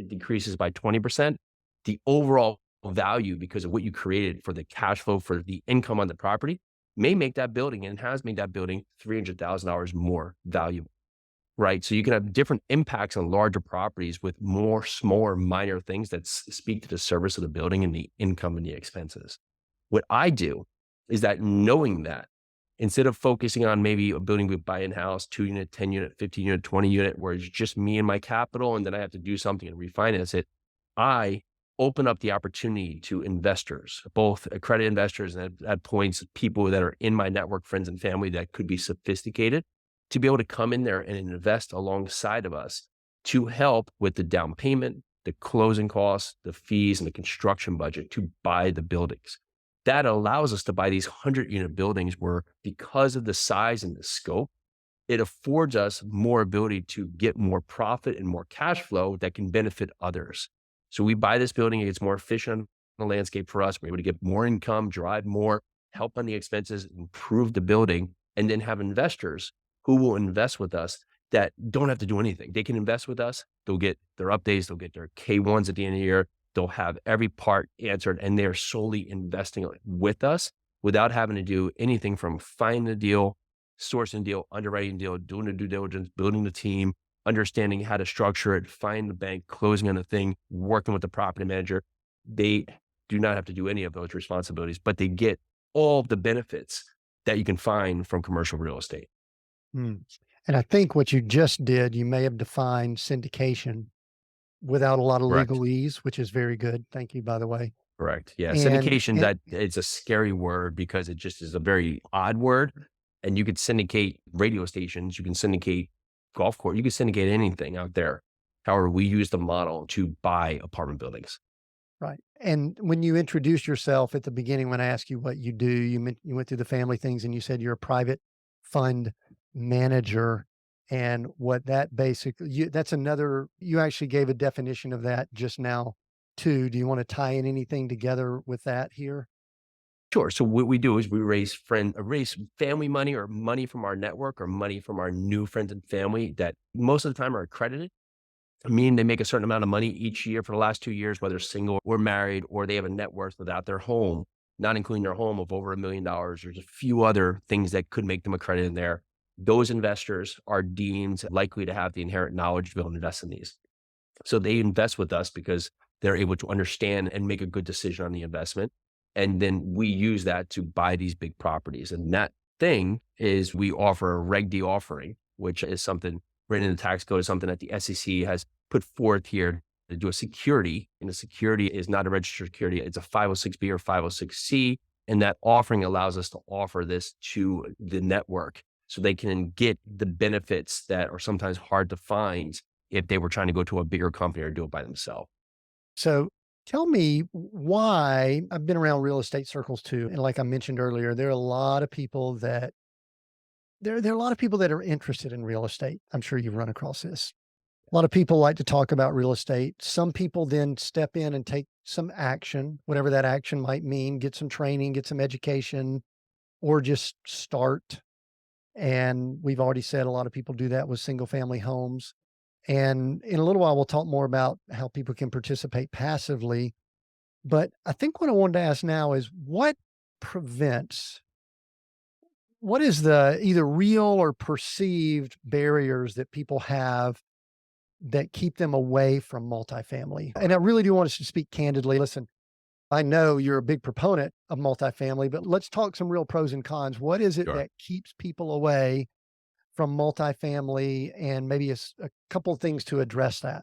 decreases by 20%. The overall value because of what you created for the cash flow for the income on the property may make that building and has made that building $300,000 more valuable. Right. So you can have different impacts on larger properties with more smaller, minor things that speak to the service of the building and the income and the expenses. What I do is that knowing that Instead of focusing on maybe a building we buy in house, 2 unit, 10 unit, 15 unit, 20 unit, where it's just me and my capital, and then I have to do something and refinance it, I open up the opportunity to investors, both accredited investors and at points, people that are in my network, friends and family that could be sophisticated, to be able to come in there and invest alongside of us to help with the down payment, the closing costs, the fees, and the construction budget to buy the buildings. That allows us to buy these 100 unit buildings where, because of the size and the scope, it affords us more ability to get more profit and more cash flow that can benefit others. So we buy this building, it gets more efficient on the landscape for us. We're able to get more income, drive more, help on the expenses, improve the building, and then have investors who will invest with us that don't have to do anything. They can invest with us. They'll get their updates. They'll get their K1s at the end of the year. They'll have every part answered, and they're solely investing with us without having to do anything from finding the deal, sourcing deal, underwriting deal, doing the due diligence, building the team, understanding how to structure it, find the bank, closing on the thing, working with the property manager. They do not have to do any of those responsibilities, but they get all of the benefits that you can find from commercial real estate. Mm. And I think what you just did, you may have defined syndication without a lot of Correct. legalese, which is very good. Thank you, by the way. Correct. Yeah. And Syndication, and that it's a scary word because it just is a very odd word. And you could syndicate radio stations, you can syndicate golf course, you can syndicate anything out there. However, we use the model to buy apartment buildings. right. And when you introduced yourself at the beginning, when I asked you what you do, you went through the family things and you said you're a private fund manager. And what that basically, that's another, you actually gave a definition of that just now too. Do you want to tie in anything together with that here? Sure. So what we do is we raise family money or money from our network or money from our new friends and family that most of the time are accredited. I mean, they make a certain amount of money each year for the last 2 years, whether single or married, or they have a net worth without their home, not including their home of over $1 million. There's a few other things that could make them accredited in there. Those investors are deemed likely to have the inherent knowledge to be able to invest in these. So they invest with us because they're able to understand and make a good decision on the investment. And then we use that to buy these big properties. And that thing is we offer a Reg D offering, which is something written in the tax code, is something that the SEC has put forth here to do a security. And a security is not a registered security. It's a 506B or 506C. And that offering allows us to offer this to the network so they can get the benefits that are sometimes hard to find if they were trying to go to a bigger company or do it by themselves. So tell me why. I've been around real estate circles too. And like I mentioned earlier, there are a lot of people that there are a lot of people that are interested in real estate. I'm sure you've run across this. A lot of people like to talk about real estate. Some people then step in and take some action, whatever that action might mean, get some training, get some education, or just start. And we've already said a lot of people do that with single family homes. And in a little while, we'll talk more about how people can participate passively. But I think what I wanted to ask now is prevents, what is the either real or perceived barriers that people have that keep them away from multifamily? And I really do want us to speak candidly. Listen, I know you're a big proponent of multifamily, but let's talk some real pros and cons. What is it Sure. that keeps people away from multifamily, and maybe a couple of things to address that?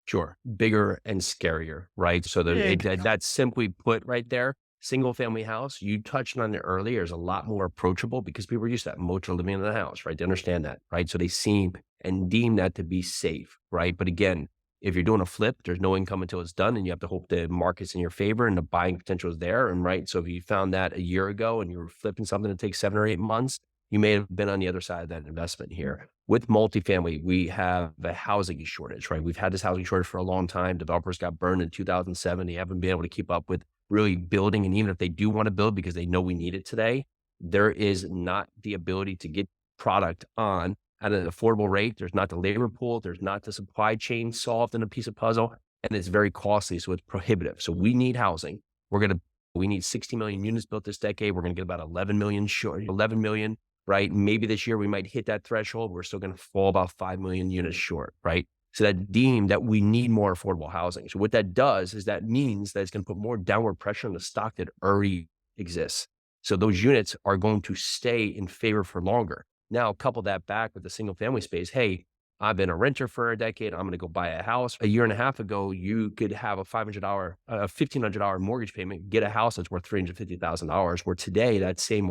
Sure. Bigger and scarier, right? So Big. that's simply put right there. Single family house, you touched on it earlier, is a lot more approachable because people are used to that motor living in the house, right? They understand that, right? So they seem and deem that to be safe, right? But again, if you're doing a flip, there's no income until it's done, and you have to hope the market's in your favor and the buying potential is there. And right, so if you found that a year ago and you were flipping something that takes 7 or 8 months, you may have been on the other side of that investment here. With multifamily, we have a housing shortage, right? We've had this housing shortage for a long time. Developers got burned in 2007. They haven't been able to keep up with really building. And even if they do want to build because they know we need it today, there is not the ability to get product on at an affordable rate. There's not the labor pool. There's not the supply chain solved in a piece of puzzle. And it's very costly. So it's prohibitive. So we need housing. We need 60 million units built this decade. We're going to get about 11 million short, 11 million, right? Maybe this year we might hit that threshold. We're still going to fall about 5 million units short, right? So that deemed that we need more affordable housing. So what that does is that means that it's going to put more downward pressure on the stock that already exists. So those units are going to stay in favor for longer. Now, couple that back with the single family space. Hey, I've been a renter for a decade. I'm going to go buy a house. A year and a half ago, you could have a $1,500 mortgage payment, get a house that's worth $350,000. Where today, that same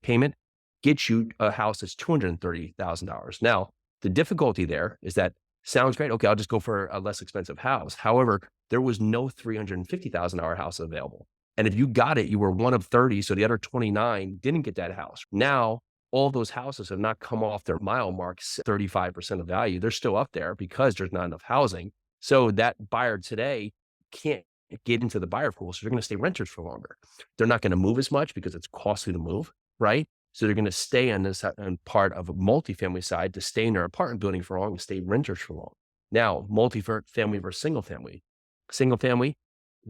payment gets you a house that's $230,000. Now, the difficulty there is that sounds great. Okay, I'll just go for a less expensive house. However, there was no $350,000 house available. And if you got it, you were one of 30. So the other 29 didn't get that house. Now, all those houses have not come off their mile marks, 35% of value. They're still up there because there's not enough housing. So that buyer today can't get into the buyer pool. So they're going to stay renters for longer. They're not going to move as much because it's costly to move, right? So they're going to stay on this part of a multifamily side to stay in their apartment building for long and stay renters for long. Now, multifamily versus single family. Single family,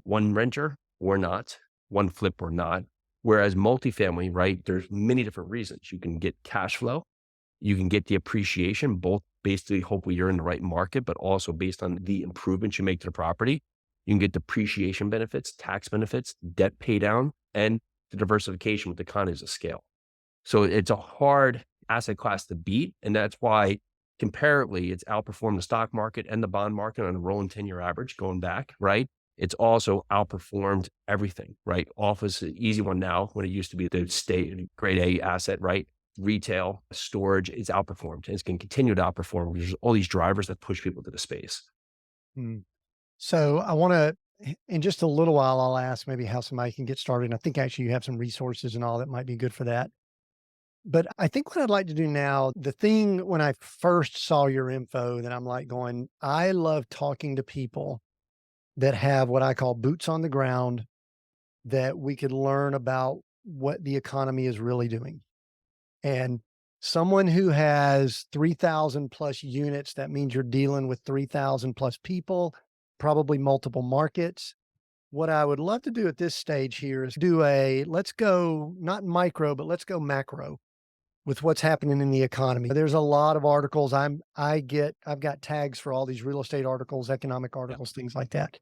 one renter or not, one flip or not. Whereas multifamily, right, there's many different reasons. You can get cash flow, you can get the appreciation, both basically hopefully you're in the right market, but also based on the improvements you make to the property. You can get depreciation benefits, tax benefits, debt pay down, and the diversification with economies of scale. So it's a hard asset class to beat. And that's why comparably it's outperformed the stock market and the bond market on a rolling 10-year average going back, right? It's also outperformed everything, right? Office, an easy one now when it used to be the state grade A asset, right? Retail, storage, it's outperformed and it's going to continue to outperform. There's all these drivers that push people to the space. Mm. So I want to, in just a little while, I'll ask maybe how somebody can get started. And I think actually you have some resources and all that might be good for that. But I think what I'd like to do now, the thing when I first saw your info that I'm like going, I love talking to people that have what I call boots on the ground, that we could learn about what the economy is really doing. And someone who has 3,000 plus units, that means you're dealing with 3,000 plus people, probably multiple markets. What I would love to do at this stage here is do let's go not micro, but let's go macro with what's happening in the economy. There's a lot of articles I've got tags for all these real estate articles, economic articles, things like that.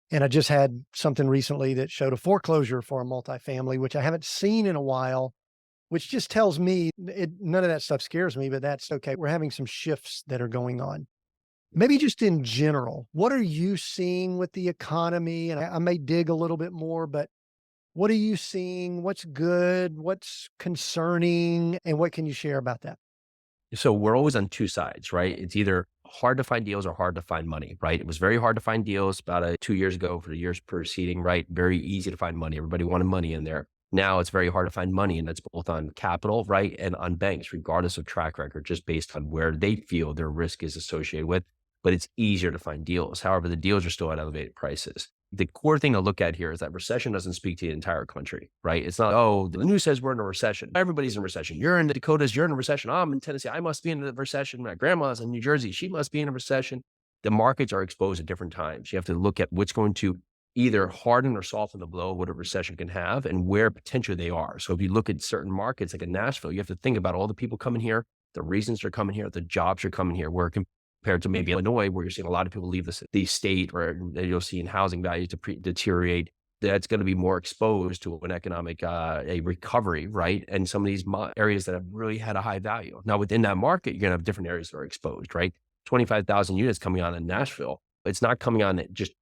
And I just had something recently that showed a foreclosure for a multifamily, which I haven't seen in a while, which just tells me none of that stuff scares me, but that's okay. We're having some shifts that are going on. Maybe just in general, what are you seeing with the economy? And I may dig a little bit more, but what are you seeing? What's good? What's concerning? And what can you share about that? So we're always on two sides, right? It's either hard to find deals or hard to find money, right? It was very hard to find deals about 2 years ago for the years preceding, right? Very easy to find money. Everybody wanted money in there. Now it's very hard to find money, and that's both on capital, right? And on banks, regardless of track record, just based on where they feel their risk is associated with. But it's easier to find deals. However, the deals are still at elevated prices. The core thing to look at here is that recession doesn't speak to the entire country, right? It's not, oh, the news says we're in a recession. Everybody's in a recession. You're in the Dakotas, you're in a recession. I'm in Tennessee. I must be in a recession. My grandma's in New Jersey. She must be in a recession. The markets are exposed at different times. You have to look at what's going to either harden or soften the blow of what a recession can have and where potentially they are. So if you look at certain markets like in Nashville, you have to think about all the people coming here, the reasons they're coming here, the jobs are coming here, where compared to maybe Illinois, where you're seeing a lot of people leave the state, or you'll see in housing values deteriorate. That's going to be more exposed to an economic a recovery, right? And some of these areas that have really had a high value. Now, within that market, you're going to have different areas that are exposed, right? 25,000 units coming on in Nashville. It's not coming on just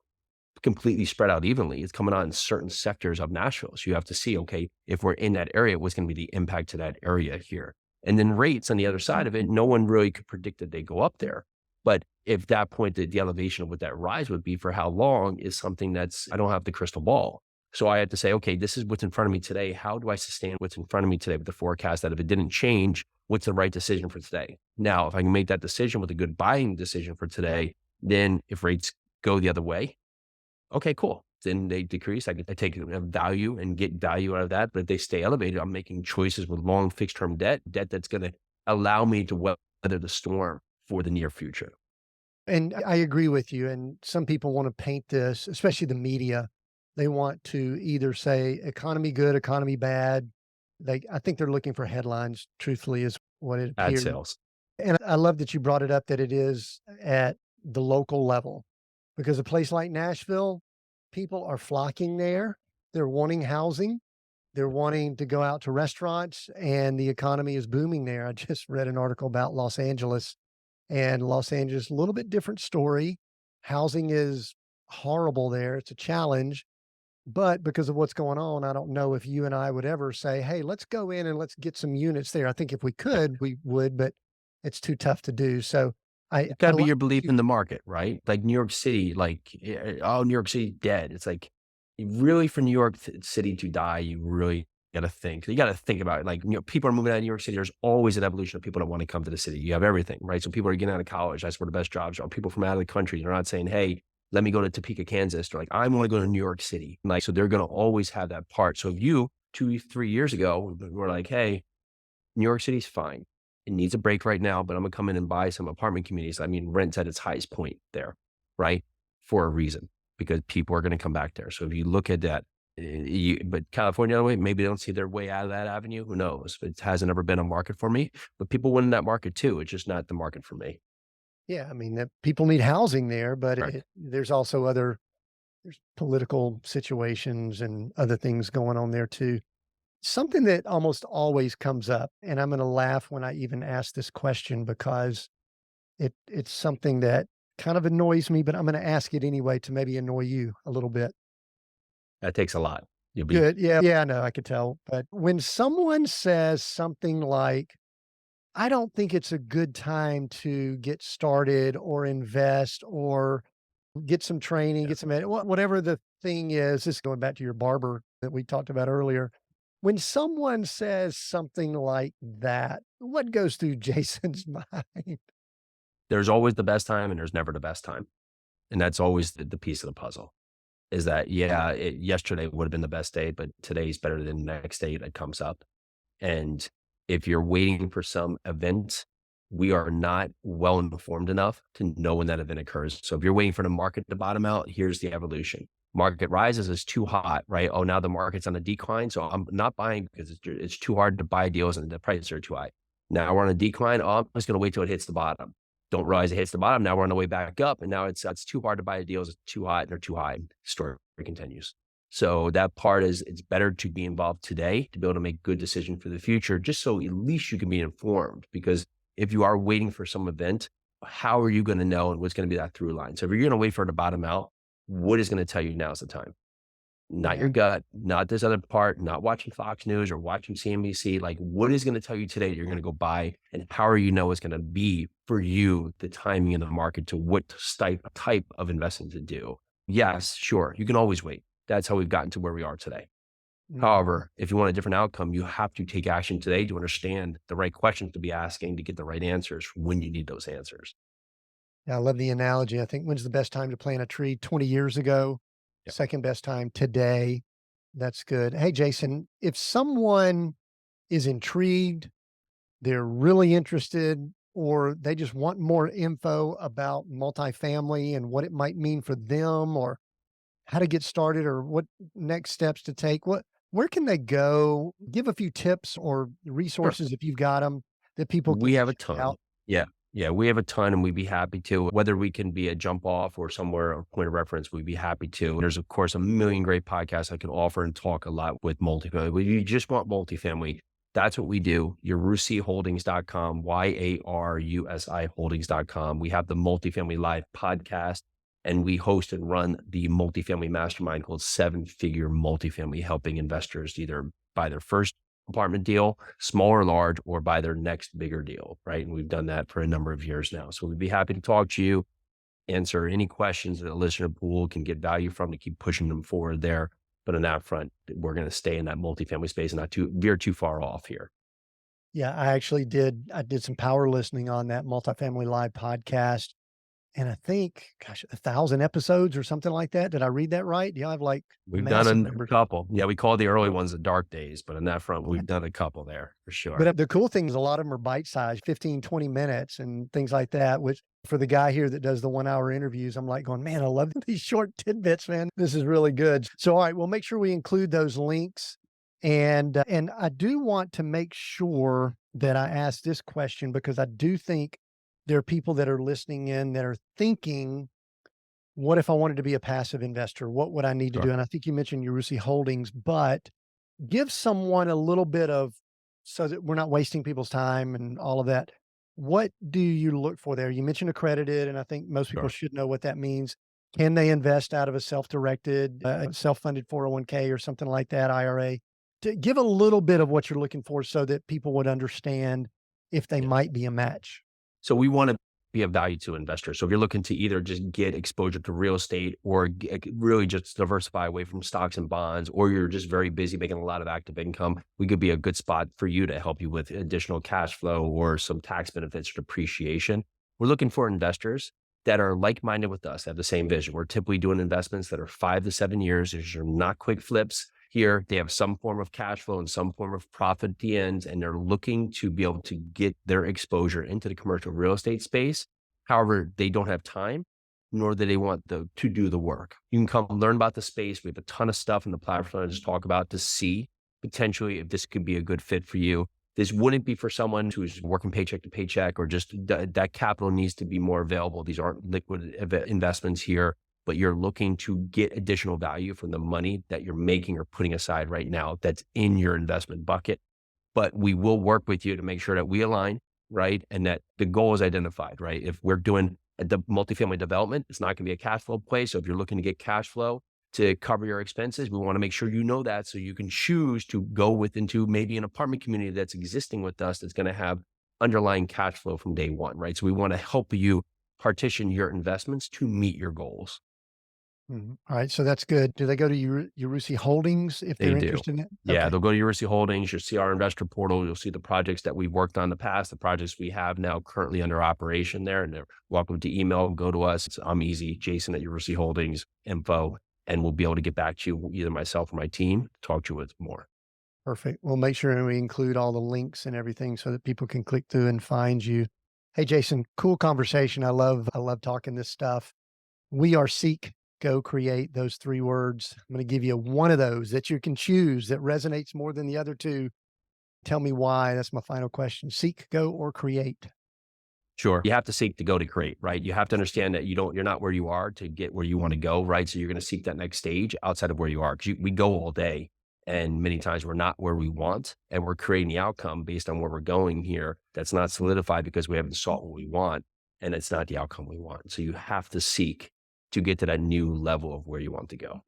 completely spread out evenly. It's coming on in certain sectors of Nashville. So you have to see, okay, if we're in that area, what's going to be the impact to that area here? And then rates on the other side of it, no one really could predict that they go up there. But if that point, the elevation of what that rise would be for how long is something that's, I don't have the crystal ball. So I had to say, okay, this is what's in front of me today. How do I sustain what's in front of me today with the forecast that if it didn't change, what's the right decision for today? Now, if I can make that decision with a good buying decision for today, then if rates go the other way, okay, cool. Then they decrease. I take value and get value out of that. But if they stay elevated, I'm making choices with long fixed term debt that's going to allow me to weather the storm for the near future. And I agree with you. And some people want to paint this, especially the media. They want to either say economy good, economy bad. I think they're looking for headlines, truthfully, is what it Ad appears. sales. And I love that you brought it up that it is at the local level, because a place like Nashville, people are flocking there. They're wanting housing. They're wanting to go out to restaurants and the economy is booming there. I just read an article about Los Angeles, and Los Angeles, a little bit different story. Housing is horrible there. It's a challenge. But because of what's going on, I don't know if you and I would ever say, hey, let's go in and let's get some units there. I think if we could, we would, but it's too tough to do. So It's I gotta be like your what belief you, in the market, right? Like New York City, like, oh, New York City dead. It's like, you really for New York City to die, you really gotta think. You gotta think about it. Like, people are moving out of New York City. There's always an evolution of people that want to come to the city. You have everything, right? So people are getting out of college. That's where the best jobs are. People from out of the country, they're not saying, hey, let me go to Topeka, Kansas. They're like, I want to go to New York City. Like, so they're gonna always have that part. So if you 2, 3 years ago were like, hey, New York City's fine. It needs a break right now, but I'm gonna come in and buy some apartment communities. I mean, rent's at its highest point there, right? For a reason, because people are gonna come back there. So if you look at that, but California, way, maybe they don't see their way out of that avenue. Who knows? It hasn't ever been a market for me, but people win in that market too. It's just not the market for me. yeah, I mean, that people need housing there, but Correct. there's also there's political situations and other things going on there too. Something that almost always comes up, and I'm going to laugh when I even ask this question because it's something that kind of annoys me, but I'm going to ask it anyway to maybe annoy you a little bit. That takes a lot. You'll be Good. Yeah. Yeah, I know. I could tell. But when someone says something like, I don't think it's a good time to get started or invest or get some training, yeah. get some, whatever the thing is, this is going back to your barber that we talked about earlier. When someone says something like that, what goes through Jason's mind? There's always the best time and there's never the best time. And that's always the piece of the puzzle. Is that, yeah, yesterday would have been the best day, but today's better than the next day that comes up. And if you're waiting for some event, we are not well informed enough to know when that event occurs. So if you're waiting for the market to bottom out, here's the evolution. Market rises is too hot, right? Oh, now the market's on a decline. So I'm not buying because it's too hard to buy deals and the prices are too high. Now we're on a decline. Oh, I'm just going to wait till it hits the bottom. Don't realize it hits the bottom. Now we're on the way back up. And now it's too hard to buy deals. It's too hot. They're too high. Story continues. So that part is it's better to be involved today to be able to make good decisions for the future, just so at least you can be informed. Because if you are waiting for some event, how are you going to know and what's going to be that through line? So if you're going to wait for it to bottom out, what is going to tell you now's the time? Not Yeah. your gut, not this other part, not watching Fox News or watching CNBC. Like, what is going to tell you today that you're going to go buy, and how are you know it's going to be for you the timing in the market to what type of investment to do? Yes, sure, you can always wait. That's how we've gotten to where we are today. Mhm. However, if you want a different outcome, you have to take action today to understand the right questions to be asking to get the right answers when you need those answers. Yeah, I love the analogy. I think when's the best time to plant a tree? 20 years ago, Yeah. second best time today. That's good. Hey, Jason, if someone is intrigued, they're really interested, or they just want more info about multifamily and what it might mean for them, or how to get started, or what next steps to take, where can they go? Give a few tips or Sure. resources if you've got them that people can We have a check ton. out. Yeah. Yeah. We have a ton and we'd be happy to. Whether we can be a jump off or somewhere a point of reference, we'd be happy to. There's, of course, a million great podcasts I can offer and talk a lot with multifamily. If you just want multifamily, that's what we do. Yarusiholdings.com, YARUSI holdings.com. We have the Multifamily Live podcast and we host and run the multifamily mastermind called Seven Figure Multifamily, helping investors either buy their first apartment deal, small or large, or buy their next bigger deal, right? And we've done that for a number of years now. So we'd be happy to talk to you, answer any questions that a listener pool can get value from to keep pushing them forward there. But on that front, we're going to stay in that multifamily space and not too veer too far off here. Yeah, I did some power listening on that Multifamily Live podcast, and I think, gosh, 1,000 episodes or something like that. Did I read that right? Do y'all have, like, We've done massive a numbers? couple. Yeah, we call the early ones the dark days, but on that front, we've done a couple there for But, sure. the cool thing is a lot of them are bite-sized, 15, 20 minutes and things like that, which for the guy here that does the one-hour interviews, I'm like going, "Man, I love these short tidbits, man. This is really good." So, all right, we'll make sure we include those links, and I do want to make sure that I ask this question because I do think there are people that are listening in that are thinking, "What if I wanted to be a passive investor? What would I need to Sure. do?" And I think you mentioned Yarusi Holdings, but give someone a little bit of, so that we're not wasting people's time and all of that. What do you look for there? You mentioned accredited, and I think most people Sure. should know what that means. Can they invest out of a self-directed, self-funded 401k or something like that, IRA? To give a little bit of what you're looking for so that people would understand if they Yeah. might be a match. So we want to be of value to investors. So if you're looking to either just get exposure to real estate or really just diversify away from stocks and bonds, or you're just very busy making a lot of active income, we could be a good spot for you to help you with additional cash flow or some tax benefits or depreciation. We're looking for investors that are like-minded with us, have the same vision. We're typically doing investments that are 5 to 7 years. These are not quick flips here. They have some form of cash flow and some form of profit at the end, and they're looking to be able to get their exposure into the commercial real estate space. However, they don't have time, nor do they want to do the work. You can come learn about the space. We have a ton of stuff in the platform to just talk about to see potentially if this could be a good fit for you. This wouldn't be for someone who's working paycheck to paycheck or just that capital needs to be more available. These aren't liquid investments here, but you're looking to get additional value from the money that you're making or putting aside right now that's in your investment bucket. But we will work with you to make sure that we align, right? And that the goal is identified, right? If we're doing the multifamily development, it's not going to be a cash flow play. So if you're looking to get cash flow to cover your expenses, we want to make sure you know that so you can choose to go into maybe an apartment community that's existing with us that's going to have underlying cash flow from day one, right? So we want to help you partition your investments to meet your goals. Mhm. All right, so that's good. Do they go to Yarusi Holdings if They they're do. interested in it? Yeah, Okay, they'll go to University Holdings. You'll see our investor portal. You'll see the projects that we've worked on in the past, the projects we have now currently under operation there. And they're welcome to email, go to us. I'm easy, Jason at University Holdings info, and we'll be able to get back to you, either myself or my team, to talk to you with more. perfect. We'll make sure we include all the links and everything so that people can click through and find you. Hey, Jason, cool conversation. I love talking this stuff. We are seek, go, create, those 3 words. I'm going to give you one of those that you can choose that resonates more than the other 2. Tell me why. That's my final question. Seek, go, or create? Sure. You have to seek to go to create, right? You have to understand that you're not where you are to get where you want to go, right? So you're going to seek that next stage outside of where you are because we go all day. And many times we're not where we want and we're creating the outcome based on where we're going here. That's not solidified because we haven't sought what we want and it's not the outcome we want. So you have to seek to get to that new level of where you want to go.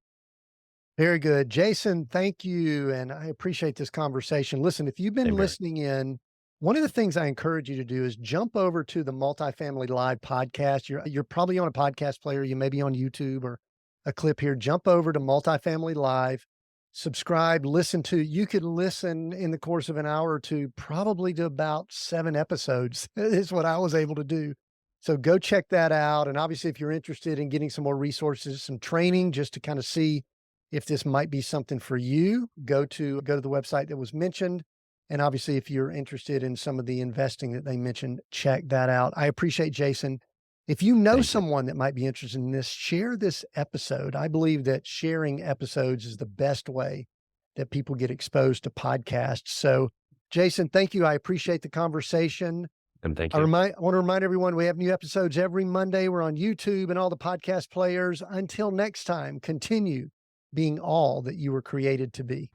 Very good. Jason, thank you. And I appreciate this conversation. Listen, if you've been Same here. listening in, one of the things I encourage you to do is jump over to the Multifamily Live podcast. You're probably on a podcast player, you may be on YouTube or a clip here. Jump over to Multifamily Live, subscribe, listen to. You could listen in the course of an hour or two, probably to about 7 episodes, is what I was able to do. So go check that out. And obviously, if you're interested in getting some more resources, some training, just to kind of see if this might be something for you, go to the website that was mentioned. And obviously, if you're interested in some of the investing that they mentioned, check that out. I appreciate Jason. If you know Thank you. someone that might be interested in this, share this episode. I believe that sharing episodes is the best way that people get exposed to podcasts. So, Jason, thank you. I appreciate the conversation. And thank I you. want to remind everyone we have new episodes every Monday. We're on YouTube and all the podcast players. Until next time, continue being all that you were created to be.